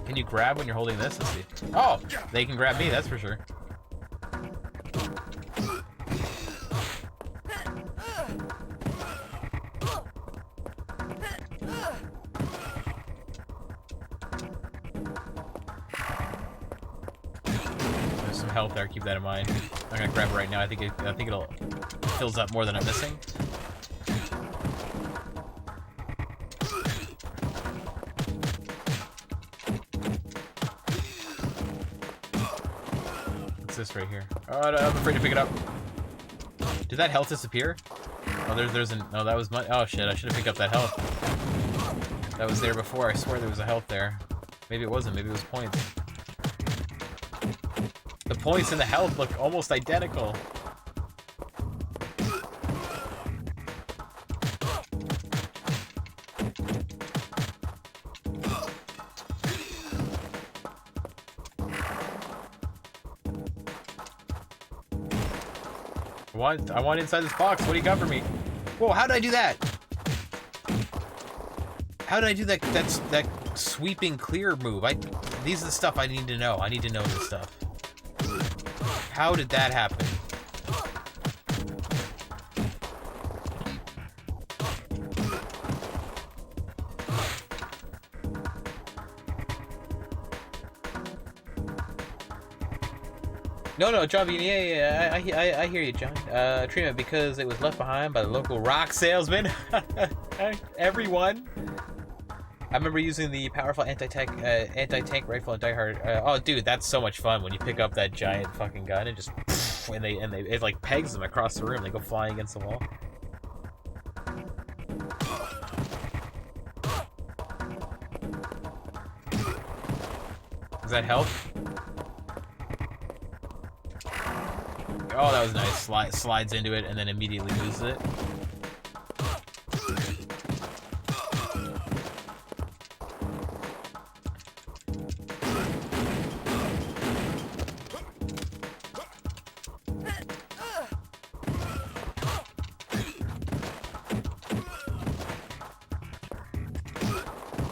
Can you grab when you're holding this? Let's see. Oh, they can grab me, that's for sure. Health there, keep that in mind. I'm gonna grab it right now. I think it fills up more than I'm missing. What's this right here? Oh, no, I'm afraid to pick it up. Did that health disappear? Oh, there's an. Oh, that was my. Oh shit! I should have picked up that health. That was there before. I swear there was a health there. Maybe it wasn't. Maybe it was points. The points and the health look almost identical. I want inside this box. What do you got for me? Whoa, how did I do that? How did I do that sweeping clear move? These are the stuff I need to know. I need to know this stuff. How did that happen? No, John Bean, yeah, I hear you, John. Treatment because it was left behind by the local rock salesman. Everyone. I remember using the powerful anti-tank rifle in Die Hard. Oh, dude, that's so much fun when you pick up that giant fucking gun and just it like pegs them across the room. They go flying against the wall. Does that help? Oh, that was nice. Slides into it and then immediately loses it.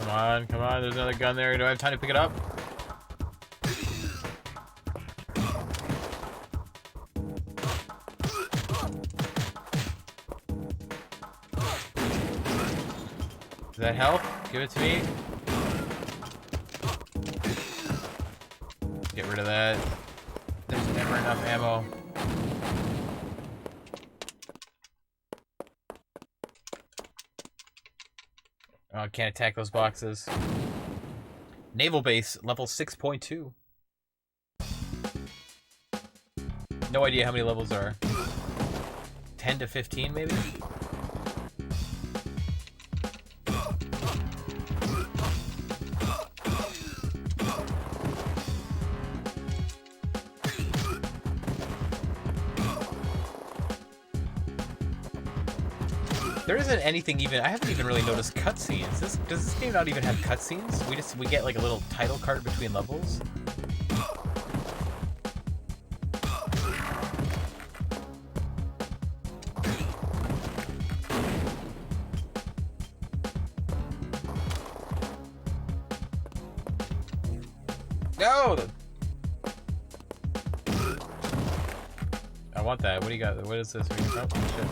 Come on, there's another gun there. Do I have time to pick it up? Does that help? Give it to me. Get rid of that. There's never enough ammo. Oh, I can't attack those boxes. Naval base, level 6.2. No idea how many levels are. 10 to 15, maybe? There isn't anything even. I haven't even really noticed cutscenes. Does this game not even have cutscenes? We get like a little title card between levels. No. I want that. What do you got? What is this? Oh, shit.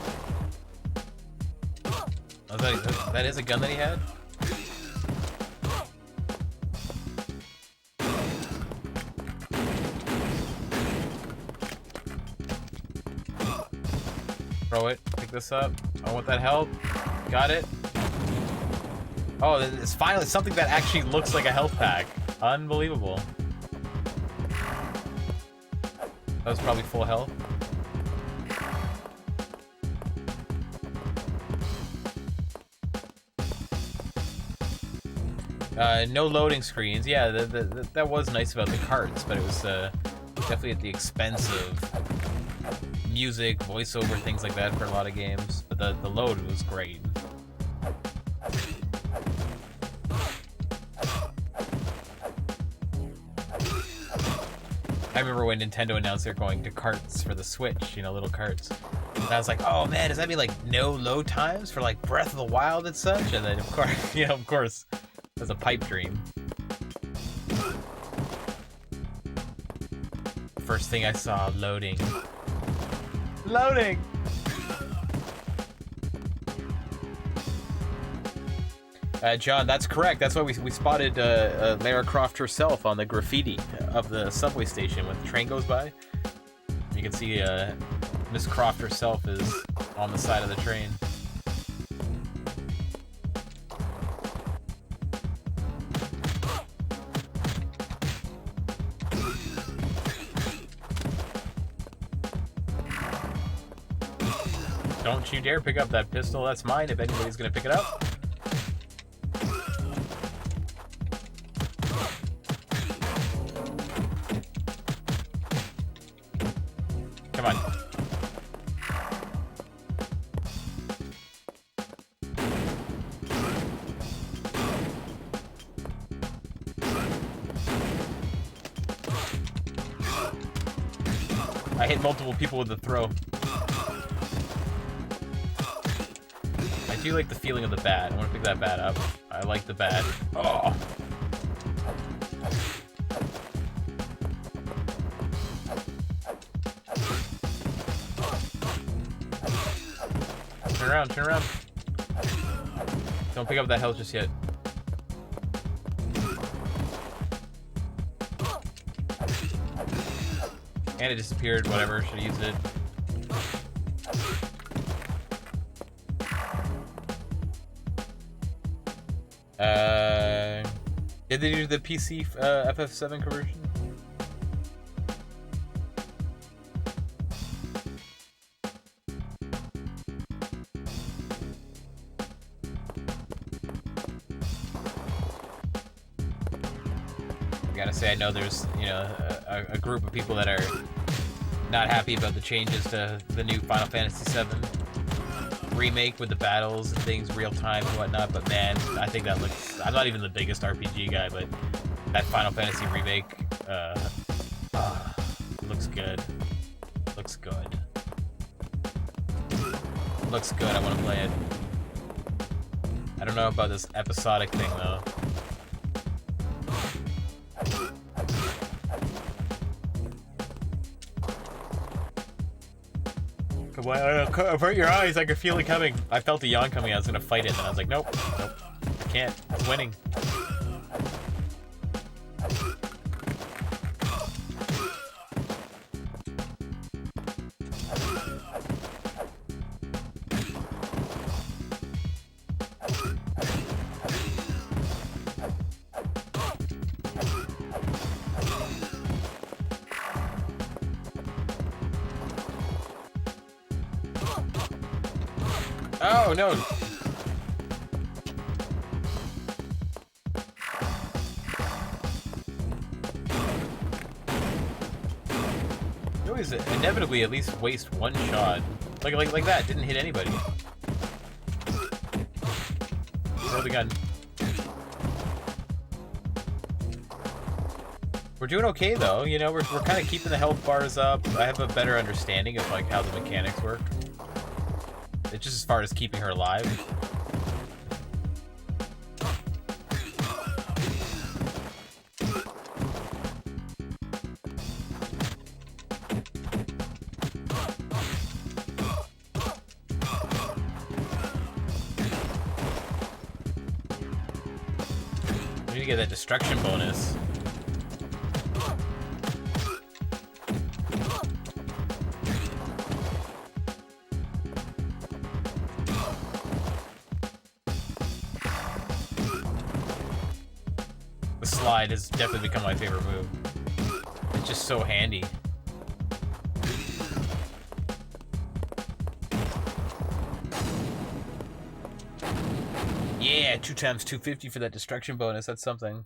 Oh, that is a gun that he had? Throw it. Pick this up. I want that help. Got it. Oh, it's finally something that actually looks like a health pack. Unbelievable. That was probably full health. No loading screens. Yeah, that was nice about the carts, but it was definitely at the expense of music, voiceover, things like that for a lot of games. But the load was great. I remember when Nintendo announced they're going to carts for the Switch, you know, little carts. And I was like, oh man, does that mean like no load times for like Breath of the Wild and such? And then of course, you know, of course, that's a pipe dream. First thing I saw, loading. Loading! John, that's correct. That's why we spotted Lara Croft herself on the graffiti of the subway station when the train goes by. You can see Miss Croft herself is on the side of the train. Don't you dare pick up that pistol. That's mine if anybody's gonna pick it up. Come on. I hit multiple people with the throw. I do like the feeling of the bat. I want to pick that bat up. I like the bat. Oh. Turn around, turn around. Don't pick up that health just yet. And it disappeared, whatever, should have used it. Did they do the PC FF7 conversion? I gotta say, I know there's, you know, a group of people that are not happy about the changes to the new Final Fantasy VII remake with the battles and things real time and whatnot, but man, I think that looks... I'm not even the biggest RPG guy, but that Final Fantasy remake looks good. Looks good. Looks good, I want to play it. I don't know about this episodic thing though. I'm like, avert your eyes, I can feel it coming. I felt the yawn coming, I was gonna fight it, and I was like, nope, nope, I can't, it's winning. Oh no! You always inevitably at least waste one shot. Like that, didn't hit anybody. Throw the gun. We're doing okay though, you know, we're kind of keeping the health bars up. I have a better understanding of like how the mechanics work. It's just as far as keeping her alive. We need to get that destruction bonus. Slide has definitely become my favorite move. It's just so handy. Yeah, 2 times 250 for that destruction bonus. That's something.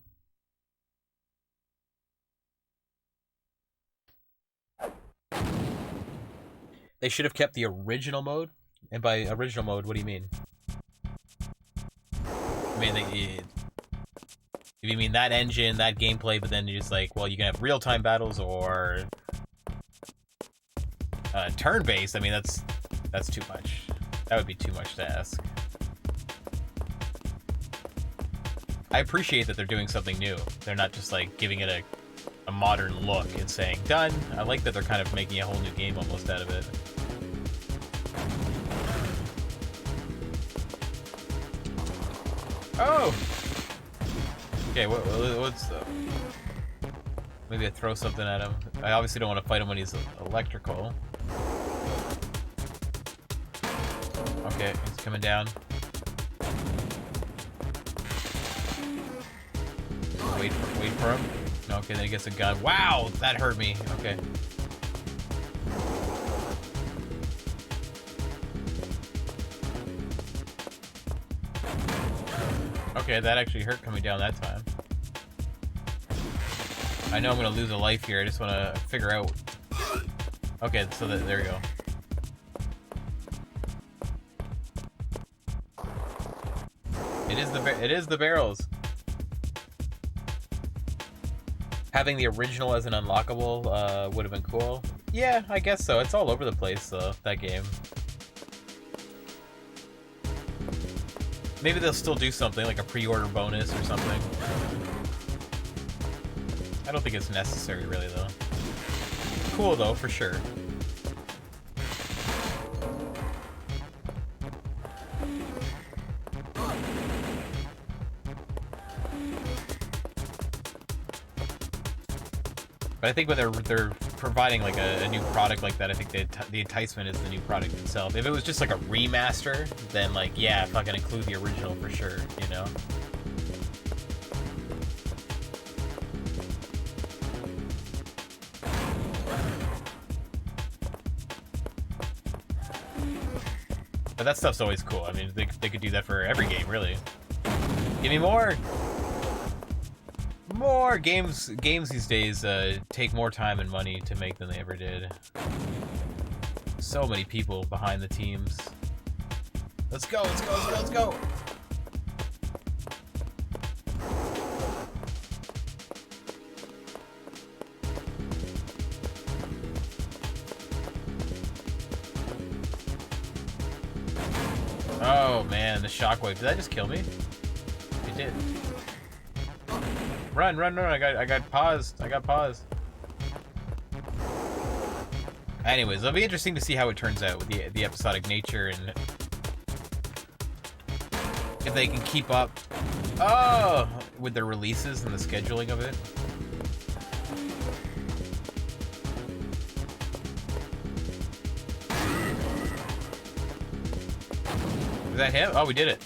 They should have kept the original mode. And by original mode, what do you mean? I mean, if you mean that engine, that gameplay, but then you're just like, well, you can have real-time battles or turn-based. I mean, that's too much. That would be too much to ask. I appreciate that they're doing something new. They're not just like giving it a modern look and saying, done. I like that they're kind of making a whole new game almost out of it. Oh! Okay, what's maybe I throw something at him. I obviously don't want to fight him when he's electrical. Okay, he's coming down. Wait for him. Okay, then he gets a gun. Wow, that hurt me. Okay. Okay, that actually hurt coming down that time. I know I'm gonna lose a life here. I just want to figure out. Okay, so there we go. It is the barrels. Having the original as an unlockable would have been cool. Yeah, I guess so. It's all over the place though, that game. Maybe they'll still do something, like a pre-order bonus or something. I don't think it's necessary, really, though. Cool, though, for sure. But I think when they're providing like a new product like that, I think the enticement is the new product itself. If it was just like a remaster, then like yeah, fucking include the original for sure, you know. But that stuff's always cool. I mean, they could do that for every game, really. Give me more. More games these days take more time and money to make than they ever did. So many people behind the teams. Let's go, let's go, let's go, let's go! Oh man, the shockwave. Did that just kill me? It did. Run, run, run. I got paused. I got paused. Anyways, it'll be interesting to see how it turns out with the episodic nature and if they can keep up with their releases and the scheduling of it. Is that him? Oh, we did it.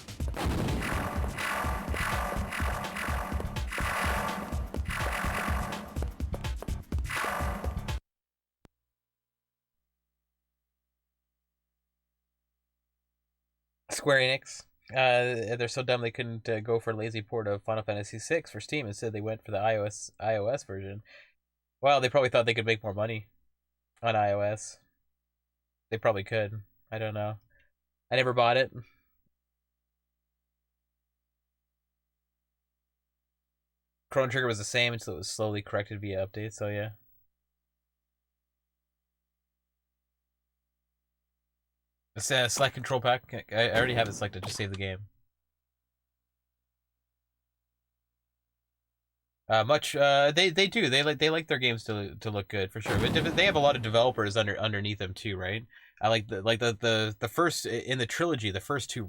Square Enix. They're so dumb they couldn't go for a lazy port of Final Fantasy VI for Steam. Instead, they went for the iOS version. Well, they probably thought they could make more money on iOS. They probably could. I don't know. I never bought it. Chrono Trigger was the same until it was slowly corrected via updates, so yeah. Select control pack. I already have it selected. Just save the game. They do. They like their games to look good for sure. But they have a lot of developers underneath them too, right? I like the first in the trilogy. The first two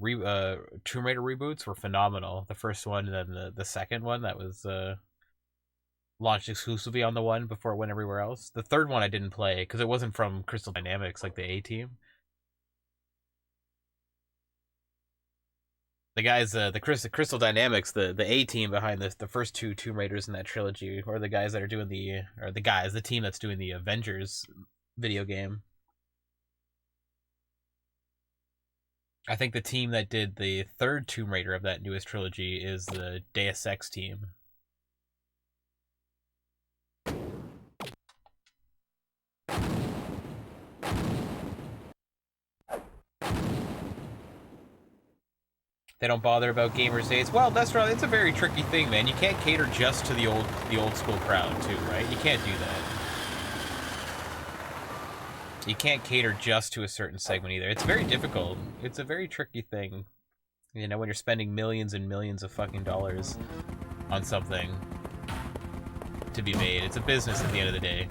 Tomb Raider reboots were phenomenal. The first one, and then the second one that was launched exclusively on the one before it went everywhere else. The third one I didn't play because it wasn't from Crystal Dynamics, like the A team. The guys, the Crystal Dynamics, the A team behind the first two Tomb Raiders in that trilogy, or the guys that are doing the team that's doing the Avengers video game. I think the team that did the third Tomb Raider of that newest trilogy is the Deus Ex team. They don't bother about gamers' days. Well, that's right. It's a very tricky thing, man. You can't cater just to the old school crowd too, right? You can't do that. You can't cater just to a certain segment either. It's very difficult. It's a very tricky thing. You know, when you're spending millions and millions of fucking dollars on something to be made. It's a business at the end of the day.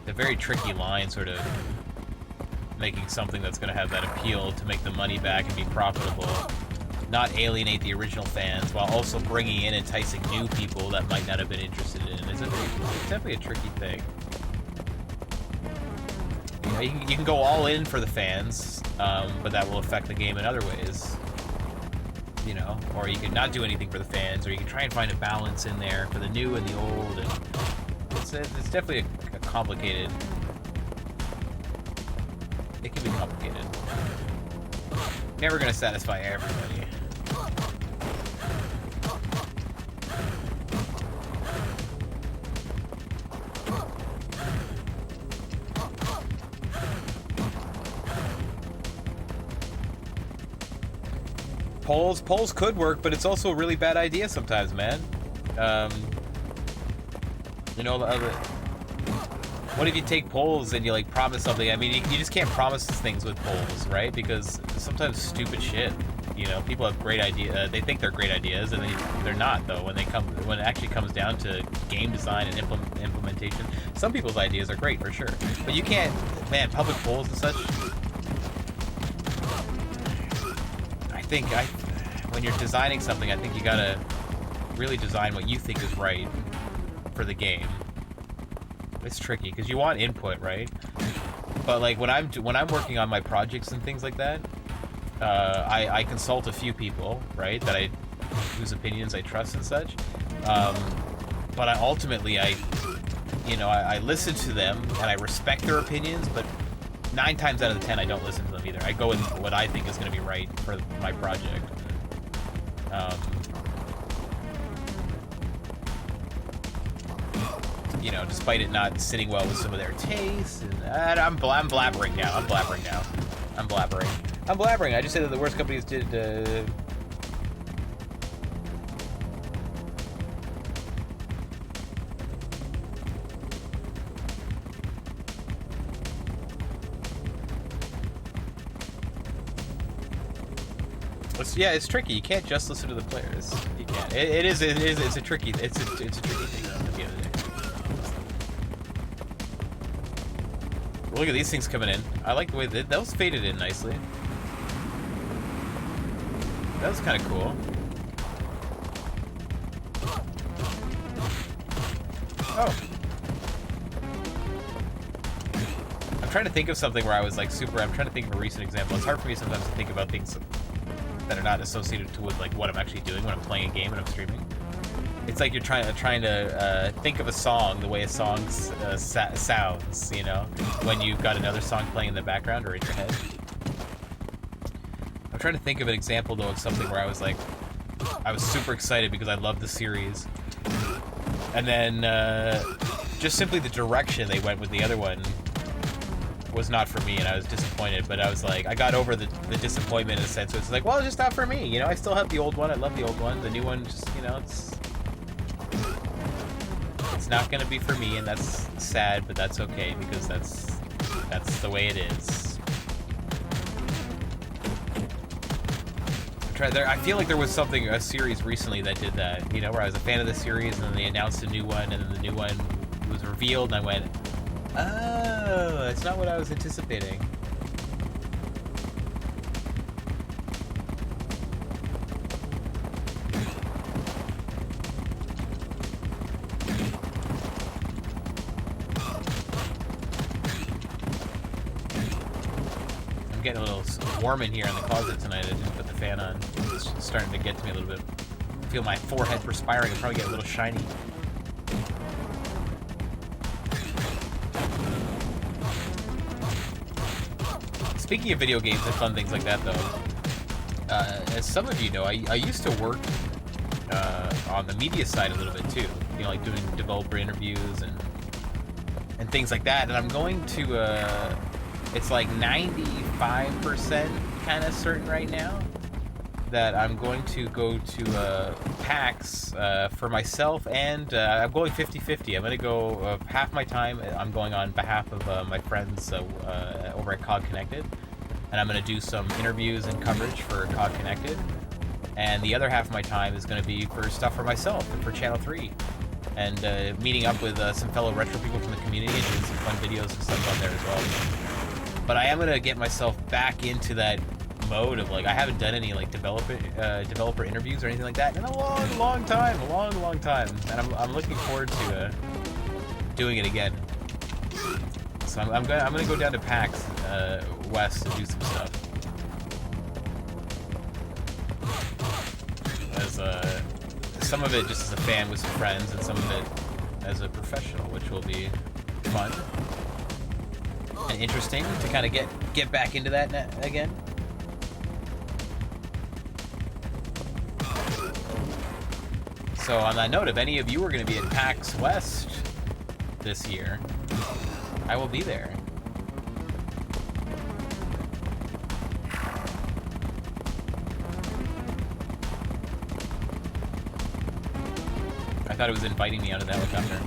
A very tricky line, sort of making something that's going to have that appeal to make the money back and be profitable, not alienate the original fans, while also bringing in enticing new people that might not have been interested in it. It's definitely a tricky thing. You know, you can go all in for the fans, but that will affect the game in other ways. You know, or you can not do anything for the fans, or you can try and find a balance in there for the new and the old, and it's definitely a complicated. It can be complicated. Never gonna satisfy everybody. Polls could work, but it's also a really bad idea sometimes, man. You know, what if you take polls and you like promise something? I mean, you just can't promise things with polls, right? Because sometimes stupid shit. You know, people have great ideas. They think they're great ideas, and they're not though. When it actually comes down to game design and implementation, some people's ideas are great for sure, but you can't, man. Public polls and such. I think when you're designing something, I think you gotta really design what you think is right for the game. It's tricky because you want input, right? But like when I'm working on my projects and things like that, I consult a few people, right? Whose opinions I trust and such. But I listen to them and I respect their opinions, but 9 times out of 10 I don't listen to them either. I go with what I think is going to be right for my project. You know, despite it not sitting well with some of their tastes, and I'm blabbering now. I'm blabbering. I just said that the worst companies did. Yeah, it's tricky. You can't just listen to the players. You can't. Yeah, it is. It's a tricky. It's a tricky thing though, at the end of the day. Look at these things coming in. I like the way those faded in nicely. That was kind of cool. Oh. I'm trying to think of something where I was like super. I'm trying to think of a recent example. It's hard for me sometimes to think about things that are not associated to with like what I'm actually doing when I'm playing a game and I'm streaming. It's like you're trying to think of a song the way a song sounds, you know, when you've got another song playing in the background or in your head. I'm trying to think of an example though of something where I was super excited because I loved the series, and then just simply the direction they went with the other one was not for me, and I was disappointed. But I was like, I got over the disappointment in a sense. So it's like, well, it's just not for me, you know. I still have the old one. I love the old one. The new one, just, you know, it's not gonna be for me, and that's sad, but that's okay because that's the way it is. I feel like there was a series recently that did that, you know, where I was a fan of the series and then they announced a new one and then the new one was revealed and I went, oh, that's not what I was anticipating. I'm getting a little warm in here in the closet tonight. I didn't put the fan on. It's starting to get to me a little bit. I feel my forehead perspiring. I'll probably get a little shiny. Speaking of video games and fun things like that, though, as some of you know, I used to work on the media side a little bit too. You know, like doing developer interviews and things like that. And I'm going to it's like 95% kind of certain right now that I'm going to go to PAX for myself, and I'm going 50-50. I'm going to go half my time I'm going on behalf of my friends over at COG Connected, and I'm going to do some interviews and coverage for COG Connected, and the other half of my time is going to be for stuff for myself and for Channel 3, and meeting up with some fellow retro people from the community and doing some fun videos and stuff on there as well. But I am going to get myself back into that mode of, like, I haven't done any, like, developer interviews or anything like that in a long time. And I'm looking forward to doing it again. So I'm gonna go down to PAX West and do some stuff. As some of it just as a fan with some friends, and some of it as a professional, which will be fun and interesting to kind of get back into that again. So on that note, if any of you are going to be at PAX West this year, I will be there. I thought it was inviting me out of the helicopter.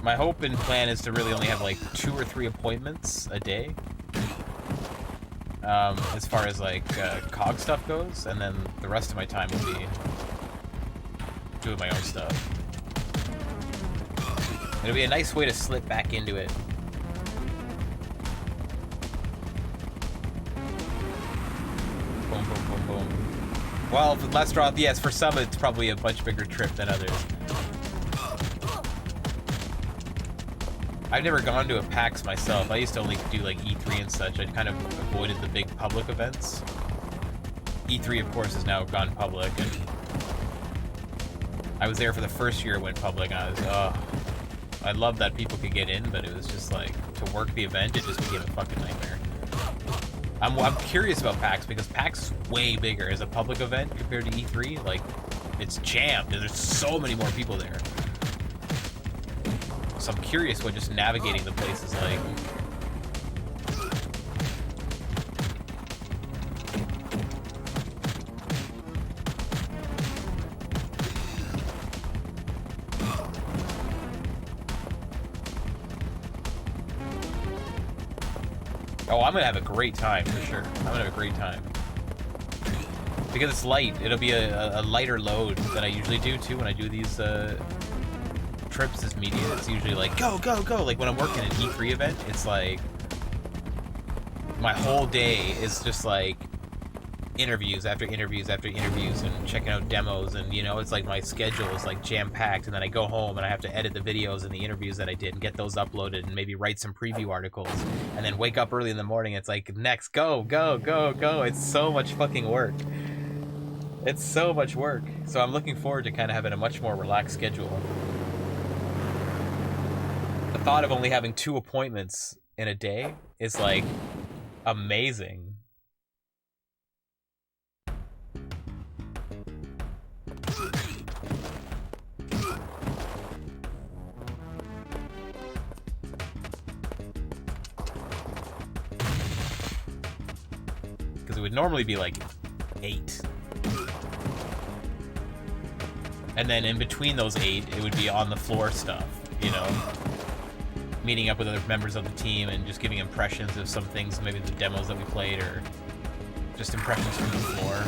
My hope and plan is to really only have like 2 or 3 appointments a day, as far as like COG stuff goes, and then the rest of my time will be doing my own stuff. It'll be a nice way to slip back into it. Boom, boom, boom, boom. Well, Let's Draw, yes, for some it's probably a much bigger trip than others. I've never gone to a PAX myself. I used to only do like E3 and such. I kind of avoided the big public events. E3, of course, has now gone public, and I was there for the first year it went public, and I was, I love that people could get in, but it was just like, to work the event, it just became a fucking nightmare. I'm curious about PAX, because PAX is way bigger as a public event compared to E3. Like, it's jammed, and there's so many more people there. So I'm curious what just navigating the place is like. Oh, I'm gonna have a great time for sure. I'm gonna have a great time. Because it's light, it'll be a lighter load than I usually do too when I do these trips as media. It's usually like go, go, go. Like when I'm working an E3 event, it's like my whole day is just like interviews after interviews after interviews and checking out demos, and you know, it's like my schedule is like jam-packed, and then I go home and I have to edit the videos and the interviews that I did and get those uploaded and maybe write some preview articles and then wake up early in the morning. It's like next, go, go, go, go. It's so much fucking work. It's so much work. So I'm looking forward to kind of having a much more relaxed schedule. The thought of only having 2 appointments in a day is like amazing. Because it would normally be like 8. And then in between those 8, it would be on the floor stuff, you know? Meeting up with other members of the team and just giving impressions of some things, maybe the demos that we played, or just impressions from the floor.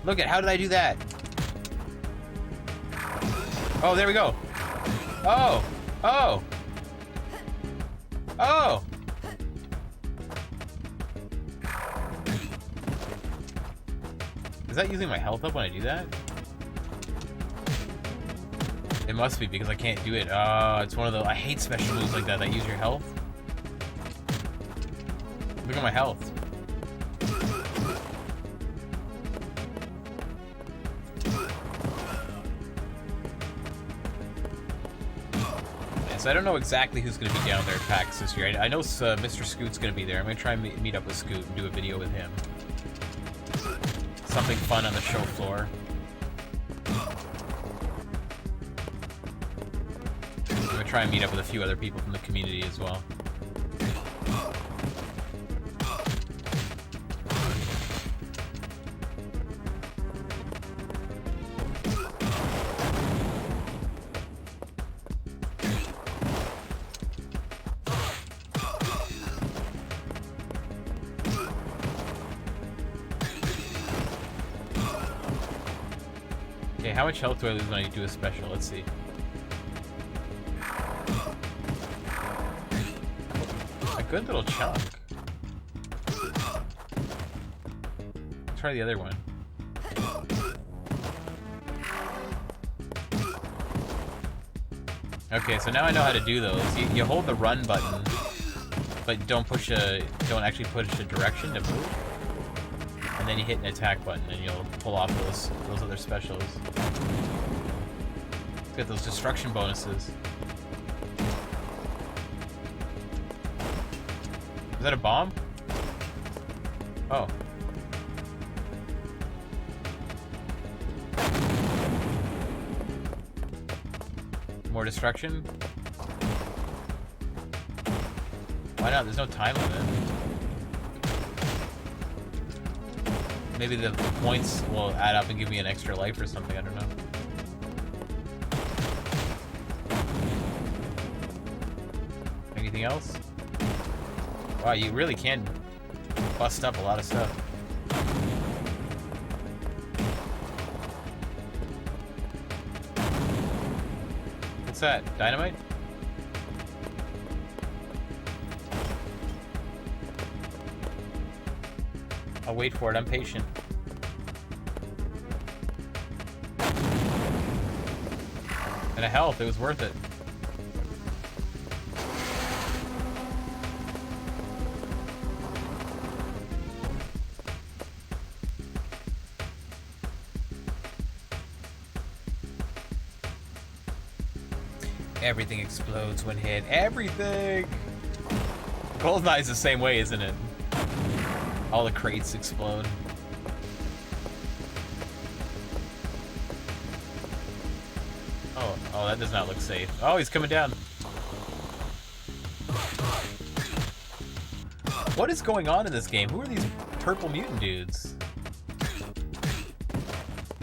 Look at, how did I do that? Oh, there we go. Oh! Oh! Oh! Is that using my health up when I do that? It must be, because I can't do it. It's one of the... I hate special moves like that use your health. Look at my health. Yeah, so I don't know exactly who's going to be down there at PAX this year. I know Mr. Scoot's going to be there. I'm going to try and meet up with Scoot and do a video with him. Something fun on the show floor. I'm gonna try and meet up with a few other people from the community as well. Okay, how much health do I lose when I do a special? Let's see. A good little chunk. Try the other one. Okay, so now I know how to do those. You hold the run button, but don't actually push a direction to move. And then you hit an attack button and you'll pull off those other specials. Let's get those destruction bonuses. Is that a bomb? Oh. More destruction? Why not? There's no time limit. Maybe the points will add up and give me an extra life or something, I don't know. Anything else? Wow, you really can bust up a lot of stuff. What's that? Dynamite? I'll wait for it, I'm patient. And a health, it was worth it. Everything explodes when hit. Everything! GoldenEye's the same way, isn't it? All the crates explode. Oh, that does not look safe. Oh, he's coming down. What is going on in this game? Who are these purple mutant dudes?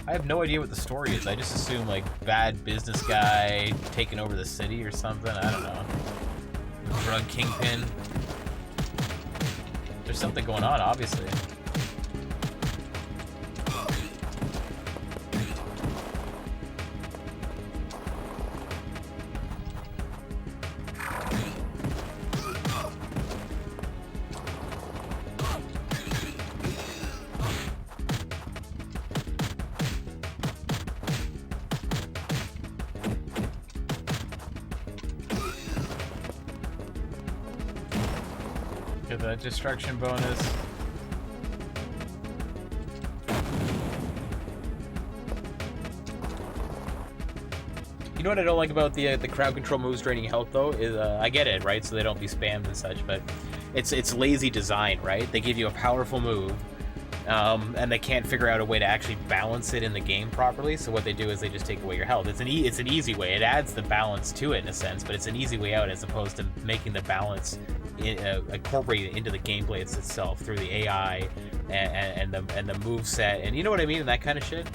I have no idea what the story is. I just assume, like, bad business guy taking over the city or something. I don't know. Drug kingpin. There's something going on, obviously. Get that destruction bonus. You know what I don't like about the crowd control moves draining health though is I get it, right? So they don't be spammed and such, but it's lazy design, right? They give you a powerful move, and they can't figure out a way to actually balance it in the game properly. So what they do is they just take away your health. It's an easy way. It adds the balance to it in a sense, but it's an easy way out as opposed to making the balance incorporated into the gameplay itself through the AI and the move set, and you know what I mean, and that kind of shit.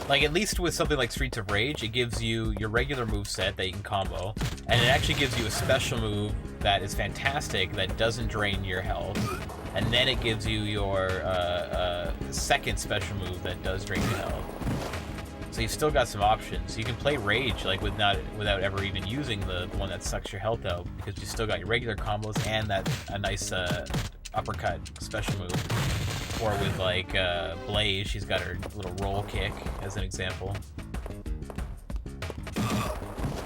Like, at least with something like Streets of Rage, it gives you your regular move set that you can combo, and it actually gives you a special move that is fantastic that doesn't drain your health, and then it gives you your second special move that does drain your health. So you've still got some options. You can play Rage like without ever even using the one that sucks your health out, because you still got your regular combos and a nice uppercut special move. Or with like Blaze, she's got her little roll kick as an example.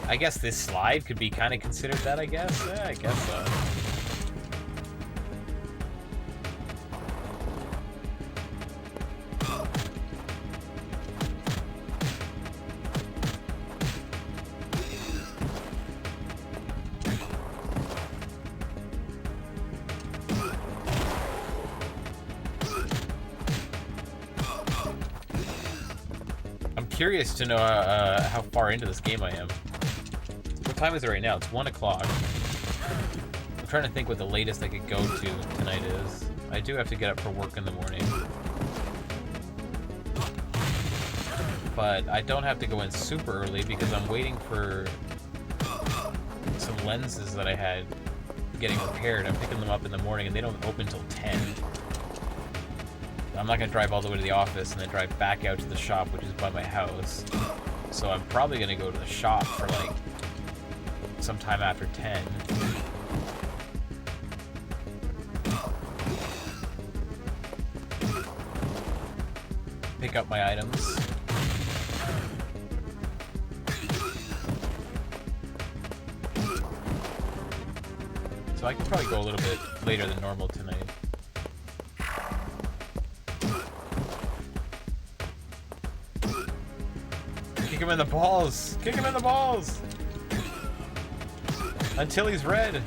I guess this slide could be kind of considered that, I guess. Yeah, I guess so. Curious to know how far into this game I am. What time is it right now? It's 1 o'clock. I'm trying to think what the latest I could go to tonight is. I do have to get up for work in the morning. But I don't have to go in super early because I'm waiting for some lenses that I had getting repaired. I'm picking them up in the morning and they don't open till 10. I'm not going to drive all the way to the office and then drive back out to the shop, which is by my house. So I'm probably going to go to the shop for like sometime after 10. Pick up my items. So I can probably go a little bit later than normal tonight. Kick him in the balls! Kick him in the balls! Until he's red!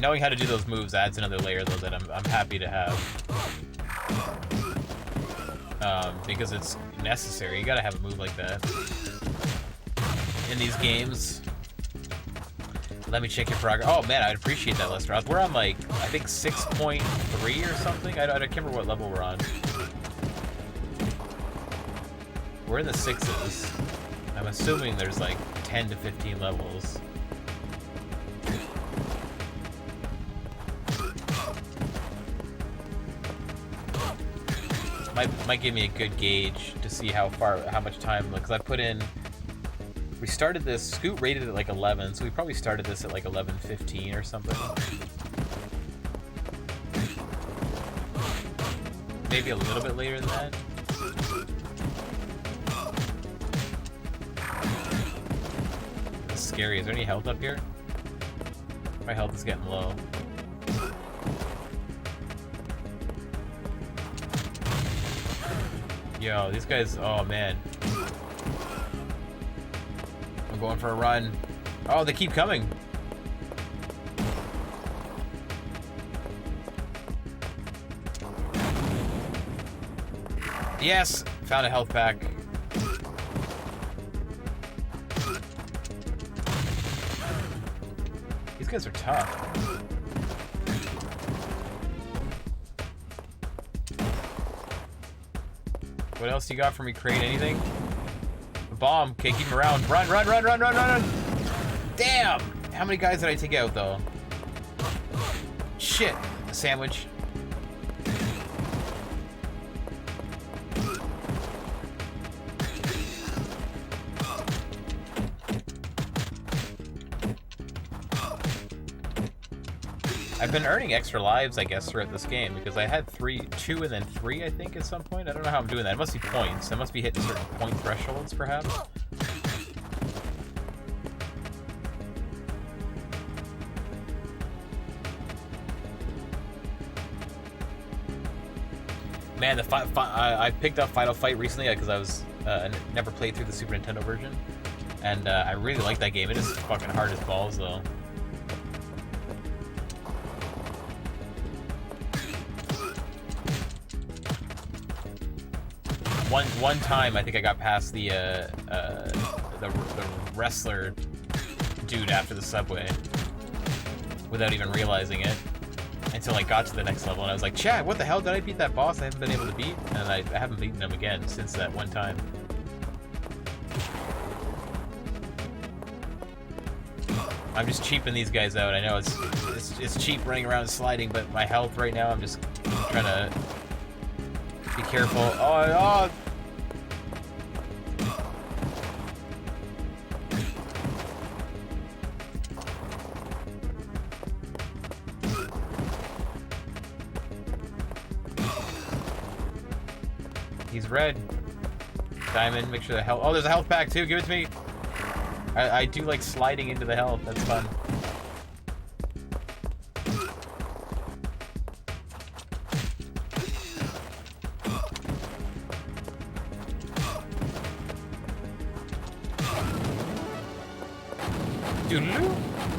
Knowing how to do those moves adds another layer though that I'm happy to have. Because it's necessary. You gotta have a move like that in these games. Let me check your progress. Oh man, I'd appreciate that, Lester. We're on like, I think 6.3 or something. I can't remember what level we're on. We're in the 6s. I'm assuming there's like 10 to 15 levels. Might give me a good gauge to see how much time, because I put in. We started this, Scoot rated it like 11, so we probably started this at like 11:15 or something. Maybe a little bit later than that. This is scary. Is there any health up here? My health is getting low. Yo, these guys, oh man. I'm going for a run. Oh, they keep coming. Yes, found a health pack. These guys are tough. What else you got for me, Crane? Anything? A bomb. Okay, keep him around. Run, run, run, run, run, run, run! Damn! How many guys did I take out, though? Shit. A sandwich. I've been earning extra lives, I guess, throughout this game, because I had 2 and then 3, I think, at some point. I don't know how I'm doing that. It must be points. I must be hitting certain point thresholds, perhaps. Man, I picked up Final Fight recently because I was never played through the Super Nintendo version, and I really like that game. It is fucking hard as balls, though. One time, I think I got past the wrestler dude after the subway without even realizing it until I got to the next level, and I was like, Chad, what the hell? Did I beat that boss I haven't been able to beat? And I haven't beaten him again since that one time. I'm just cheaping these guys out. I know it's cheap running around and sliding, but my health right now, I'm just trying to be careful. Oh! He's red. Diamond, make sure the health... Oh, there's a health pack too, give it to me! I do like sliding into the health, that's fun.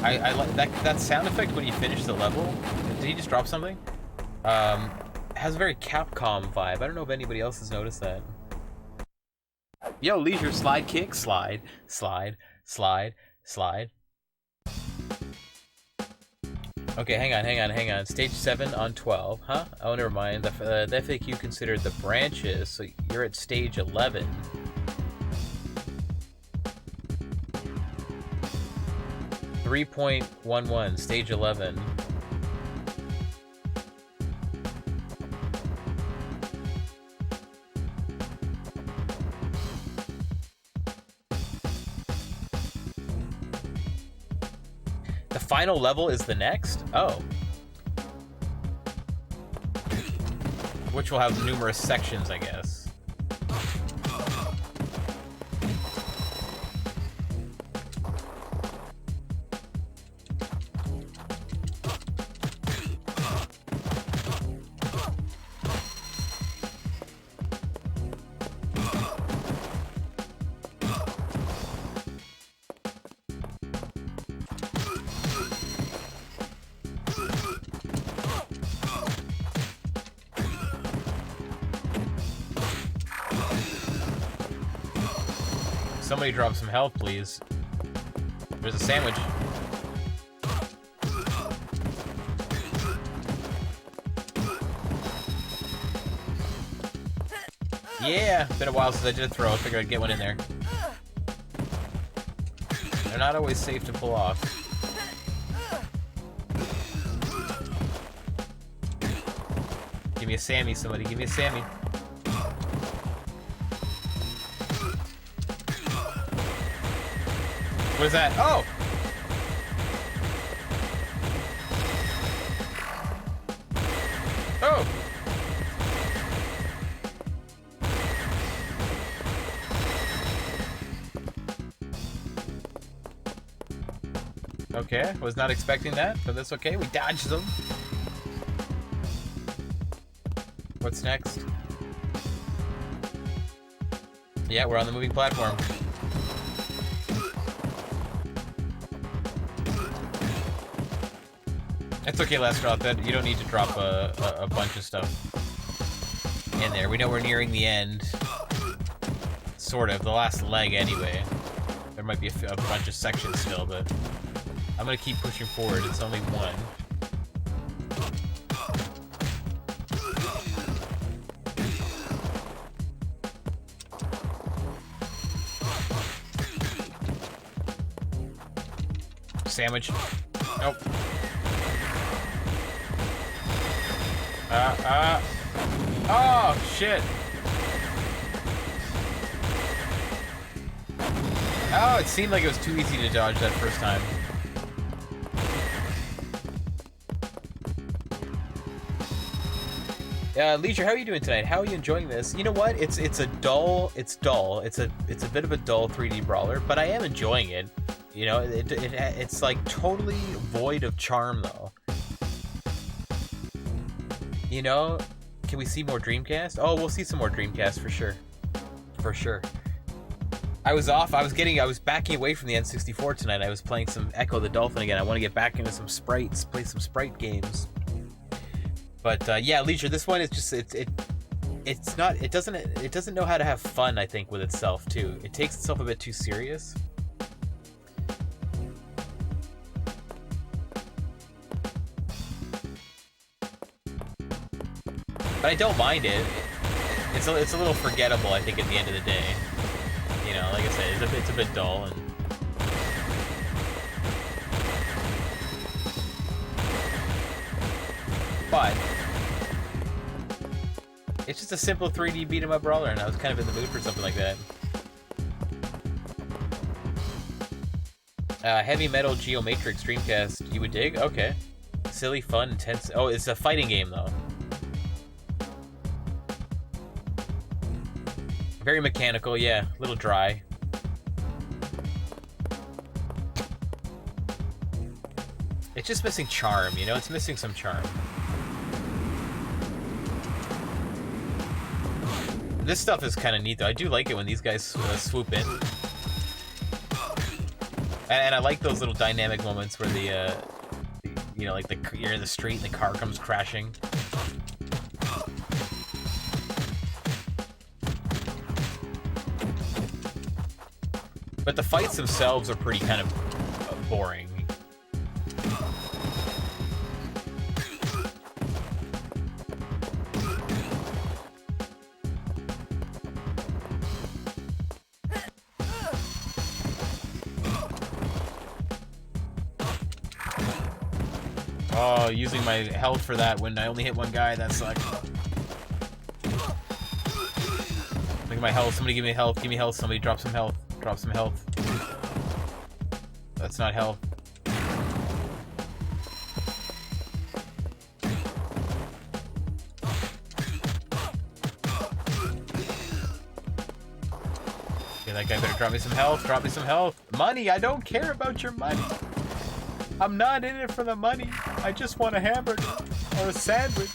I like that sound effect when you finish the level. Did he just drop something? Has a very Capcom vibe. I don't know if anybody else has noticed that. Yo, leisure slide kick, slide, slide, slide, slide. Okay, hang on. Stage 7 on 12, huh? Oh, never mind. The FAQ considered the branches, so you're at stage 11. .11, stage 11. The final level is the next? Oh. Which will have numerous sections, I guess. Somebody drop some health, please. There's a sandwich. Yeah, been a while since I did a throw. I figured I'd get one in there. They're not always safe to pull off. Give me a Sammy, somebody. Give me a Sammy. What is that? Oh! Oh! Okay, was not expecting that, but that's okay. We dodged them. What's next? Yeah, we're on the moving platform. It's okay, Lestrauth, that you don't need to drop a bunch of stuff in there. We know we're nearing the end. Sort of. The last leg, anyway. There might be a bunch of sections still, but I'm gonna keep pushing forward. It's only one. sandwich. Nope. Oh, shit. Oh, it seemed like it was too easy to dodge that first time. Leisure, how are you doing tonight? How are you enjoying this? You know what? It's dull. It's a bit of a dull 3D brawler, but I am enjoying it. You know, it's like totally void of charm though. You know, can we see more Dreamcast? Oh, we'll see some more Dreamcast for sure. For sure. I was backing away from the N64 tonight. I was playing some Echo the Dolphin again. I want to get back into some sprites, play some sprite games. But yeah, Leisure, this one is just it doesn't know how to have fun, I think, with itself too. It takes itself a bit too serious. But I don't mind it. It's a little forgettable, I think, at the end of the day. You know, like I said, it's a bit dull and. But it's just a simple 3D beat 'em up brawler, and I was kind of in the mood for something like that. Heavy Metal Geomatrix Dreamcast, you would dig? Okay. Silly, fun, intense. Oh, it's a fighting game though. Very mechanical, yeah. A little dry. It's just missing charm, you know? It's missing some charm. This stuff is kind of neat, though. I do like it when these guys swoop in. And I like those little dynamic moments where you know, like you're in the street and the car comes crashing. But the fights themselves are pretty kind of boring. Oh, using my health for that when I only hit one guy, that sucked. Look at my health. Somebody give me health. Give me health. Somebody drop some health. Drop some health. That's not health. Okay, that guy better drop me some health. Drop me some health. Money! I don't care about your money. I'm not in it for the money. I just want a hamburger or a sandwich.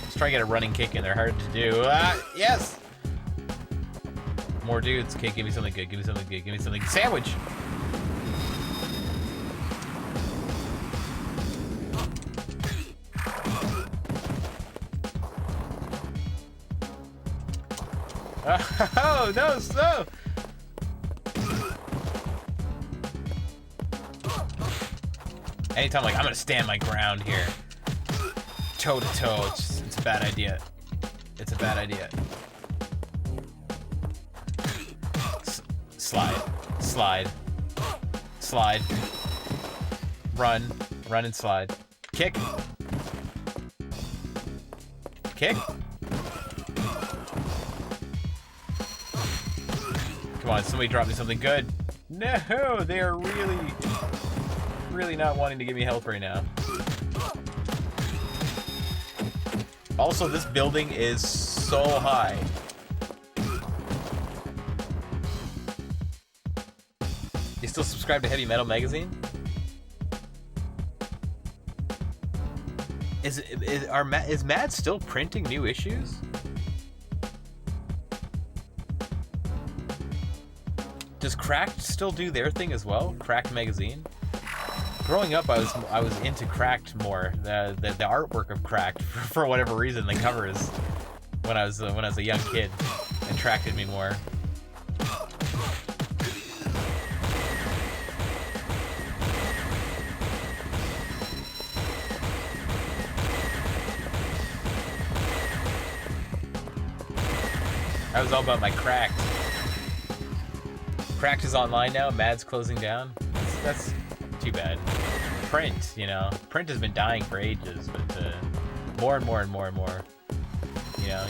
Let's try to get a running kick in. They're hard to do. Yes! More dudes. Okay, give me something good. Give me something good. Give me something. Sandwich! Oh, no, slow! Anytime, like, I'm gonna stand my ground here. Toe to toe, it's a bad idea. It's a bad idea. Slide. Slide. Slide. Run. Run and slide. Kick. Kick. Come on, somebody drop me something good. No, they are really not wanting to give me health right now. Also, this building is so high. You still subscribe to Heavy Metal Magazine? Is Mad still printing new issues? Does Cracked still do their thing as well? Cracked magazine. Growing up, I was into Cracked more. The artwork of Cracked, for whatever reason, the covers when I was a young kid attracted me more. I was all about my Cracked. Cracked is online now. Mad's closing down. That's too bad. Print, you know, print has been dying for ages, but more and more and more and more, you know.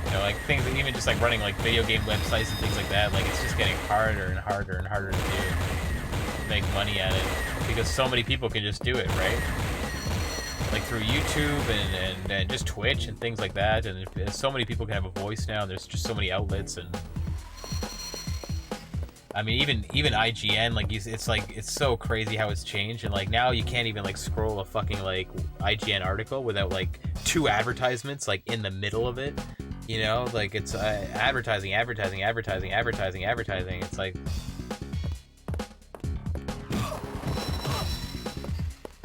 You know, like things, even just like running like video game websites and things like that, like it's just getting harder and harder and harder to do, make money at it, because so many people can just do it, right? Like through YouTube and just Twitch and things like that, and so many people can have a voice now. There's just so many outlets, and I mean, even IGN, like it's so crazy how it's changed, and like now you can't even like scroll a fucking like IGN article without like 2 advertisements like in the middle of it, you know, like it's advertising. It's like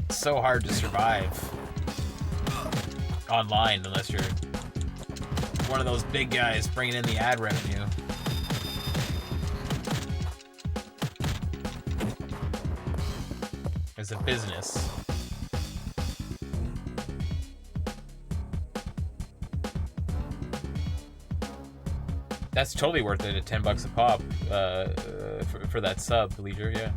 it's so hard to survive online unless you're one of those big guys bringing in the ad revenue. As a business. That's totally worth it at $10 a pop for that sub, Leisure, yeah.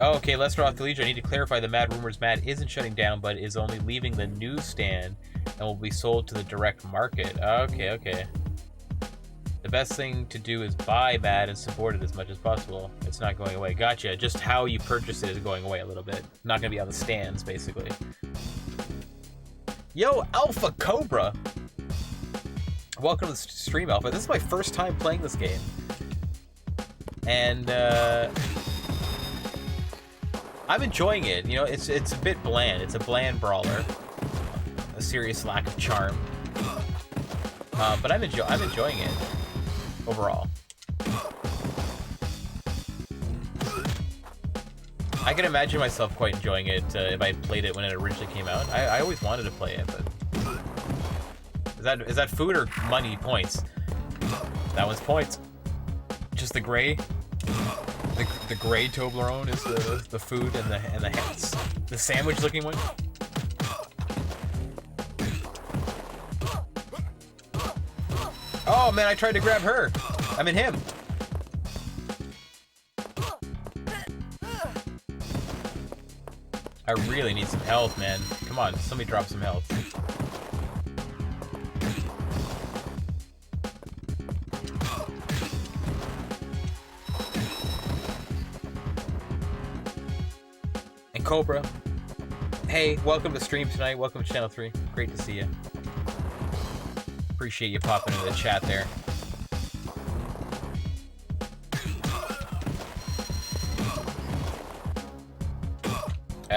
Oh, okay, Lester off the Leisure. I need to clarify the Mad Rumors Mad isn't shutting down, but is only leaving the newsstand and will be sold to the direct market. Okay. The best thing to do is buy Mad and support it as much as possible. It's not going away. Gotcha. Just how you purchase it is going away a little bit. Not going to be on the stands, basically. Yo, Alpha Cobra! Welcome to the stream, Alpha. This is my first time playing this game. And, I'm enjoying it. You know, it's a bit bland. It's a bland brawler. A serious lack of charm. But I'm enjoying it. Overall. I can imagine myself quite enjoying it if I played it when it originally came out. I always wanted to play it, but... Is that food or money points? That one's points. Just the gray. The gray Toblerone is the food and the sandwich looking one. Oh man, I tried to grab her. I mean him. I really need some health, man. Come on, somebody drop some health. And Cobra. Hey, welcome to stream tonight. Welcome to Channel 3. Great to see you. Appreciate you popping into the chat there.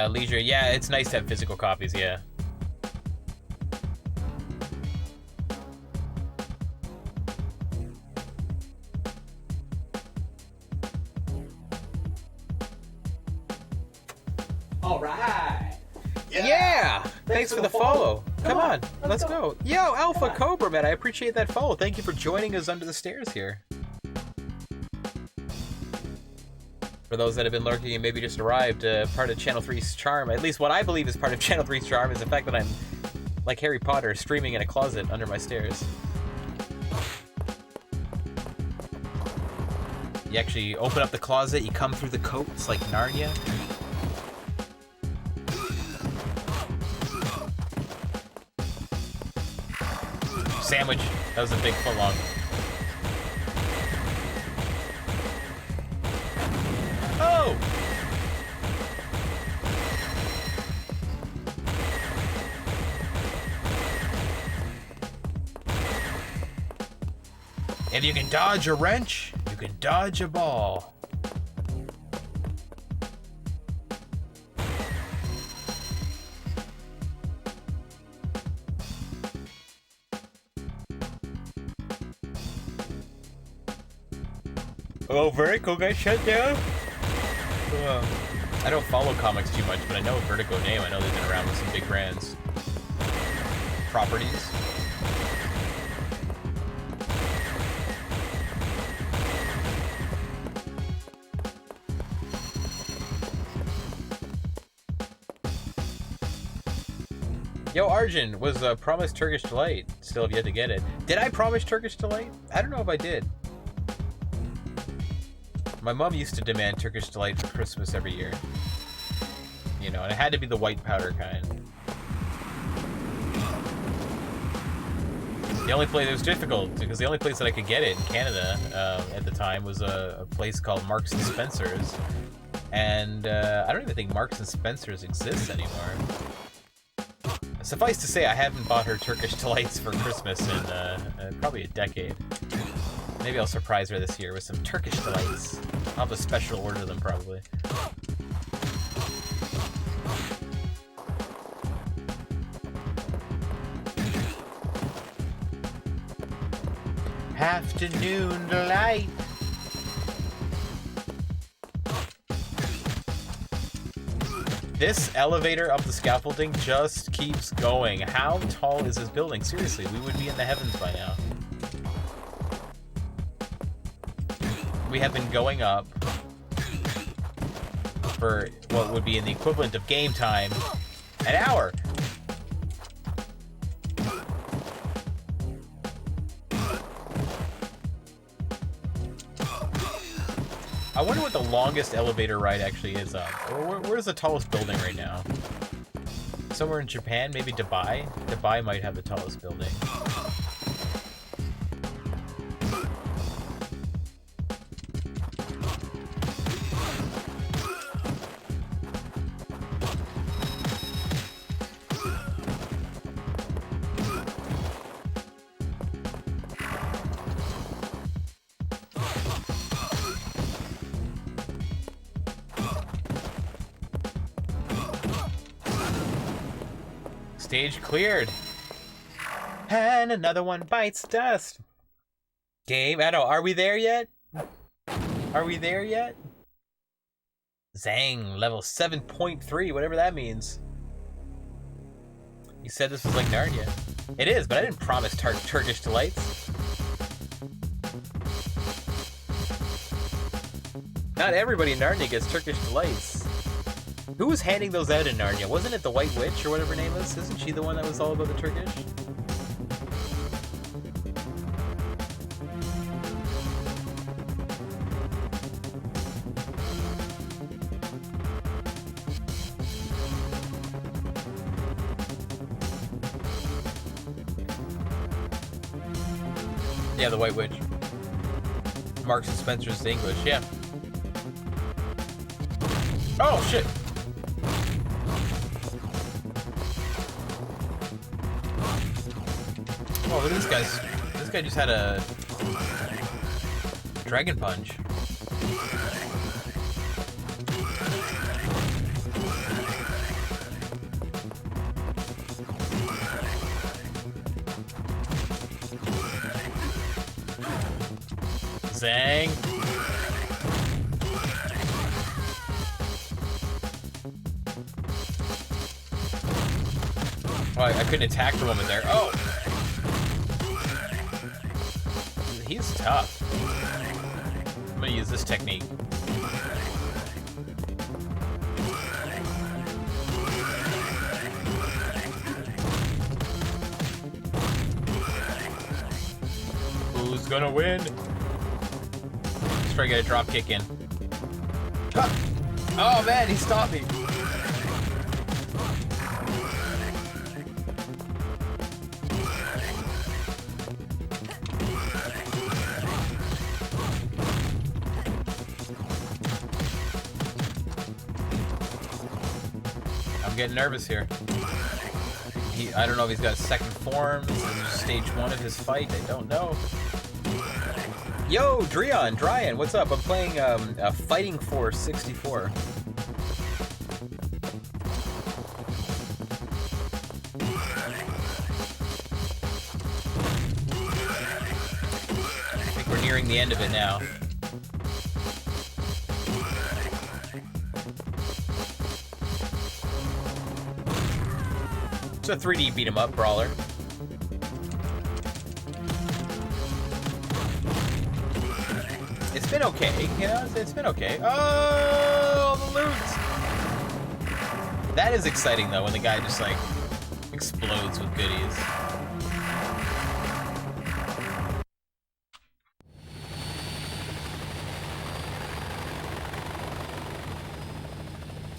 Leisure, yeah, it's nice to have physical copies, yeah. All right. Yeah! Thanks for the follow. Come on, let's go. Yo, Alpha Cobra, man, I appreciate that follow. Thank you for joining us under the stairs here. For those that have been lurking and maybe just arrived, part of Channel 3's charm, at least what I believe is part of Channel 3's charm, is the fact that I'm, like Harry Potter, streaming in a closet under my stairs. You actually open up the closet, you come through the coat, it's like Narnia. Sandwich. That was a big footlong. Oh! If you can dodge a wrench, you can dodge a ball. Oh, Vertigo got shut down? I don't follow comics too much, but I know Vertigo name. I know they've been around with some big brands. Properties. Yo, Arjun was promised Turkish Delight. Still have yet to get it. Did I promise Turkish Delight? I don't know if I did. My mom used to demand Turkish Delight for Christmas every year. You know, and it had to be the white powder kind. The only place, it was difficult, because the only place that I could get it in Canada at the time was a place called Marks and Spencer's. And I don't even think Marks and Spencer's exists anymore. Suffice to say, I haven't bought her Turkish Delights for Christmas in probably a decade. Maybe I'll surprise her this year with some Turkish Delights. I'll have a special order them, probably. Afternoon delight. This elevator up the scaffolding just keeps going. How tall is this building? Seriously, we would be in the heavens by now. We have been going up for what would be in the equivalent of game time, an hour. I wonder what the longest elevator ride actually is up. Or where's the tallest building right now? Somewhere in Japan? Maybe Dubai? Dubai might have the tallest building. Stage cleared. And another one bites dust. Game, I don't know, are we there yet? Are we there yet? Zang, level 7.3, whatever that means. You said this was like Narnia. It is, but I didn't promise Turkish Delights. Not everybody in Narnia gets Turkish Delights. Who was handing those out in Narnia? Wasn't it the White Witch or whatever her name is? Isn't she the one that was all about the Turkish? Yeah, the White Witch. Marks and Spencer's the English, yeah. Oh, shit! Oh, look at this guy's. This guy just had a Dragon Punch. Zang. Oh, I couldn't attack for a moment there. Oh! He's tough. I'm gonna use this technique. Who's gonna win? Let's try to get a drop kick in. Oh man, he stopped me. I'm getting nervous here. I don't know if he's got a second form. This is stage 1 of his fight. I don't know. Yo, Dryan, what's up? I'm playing Fighting Force 64. I think we're nearing the end of it now. It's a 3D beat 'em up brawler. It's been okay, you know, it's been okay. Oh, the loot! That is exciting though, when the guy just like Explodes with goodies.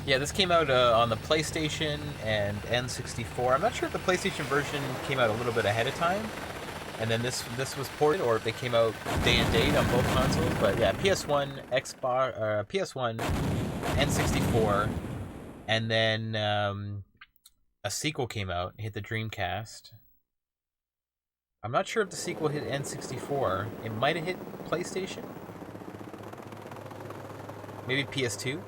Yeah, this came out on the PlayStation and N64. I'm not sure if the PlayStation version came out a little bit ahead of time, and then this was ported, or if they came out day and date on both consoles. But yeah, PS1, Xbox, PS1, N64, and then a sequel came out and hit the Dreamcast. I'm not sure if the sequel hit N64. It might have hit PlayStation. Maybe PS2.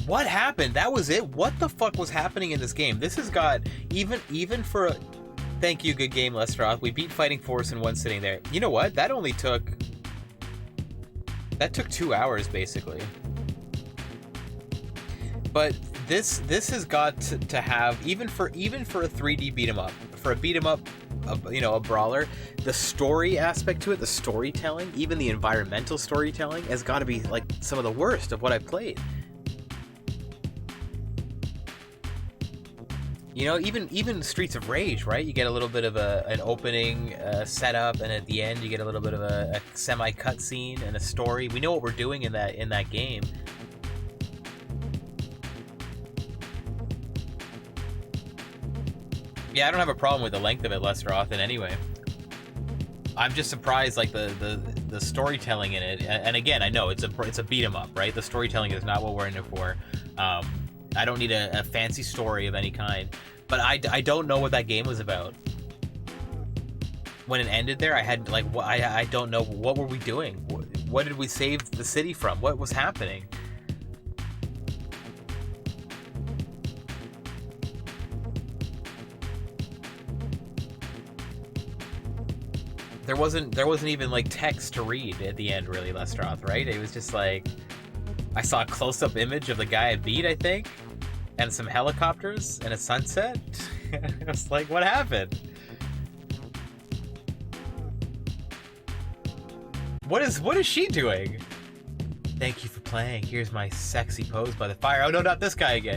What happened? That was it? What the fuck was happening in this game? This has got, even for... Thank you, good game, Lestroth. We beat Fighting Force in one sitting there. You know what? That only took... That took 2 hours, basically. But this has got to have, even for a 3D beat 'em up, for a beat 'em up, you know, a brawler, the story aspect to it, the storytelling, even the environmental storytelling, has got to be like some of the worst of what I've played. You know, even Streets of Rage, right? You get a little bit of an opening setup, and at the end you get a little bit of a semi-cutscene and a story. We know what we're doing in that game. Yeah, I don't have a problem with the length of it, Lestroth, in any way. I'm just surprised, like the storytelling in it. And again, I know it's a beat 'em up, right? The storytelling is not what we're in it for. I don't need a fancy story of any kind, but I don't know what that game was about. When it ended there, I had like, I don't know, what were we doing? What did we save the city from? What was happening? There wasn't even like text to read at the end, really, Lestroth, right? It was just like, I saw a close-up image of the guy I beat, I think, and some helicopters and a sunset. I was like, what happened? What is she doing? Thank you for playing. Here's my sexy pose by the fire. Oh no, not this guy again.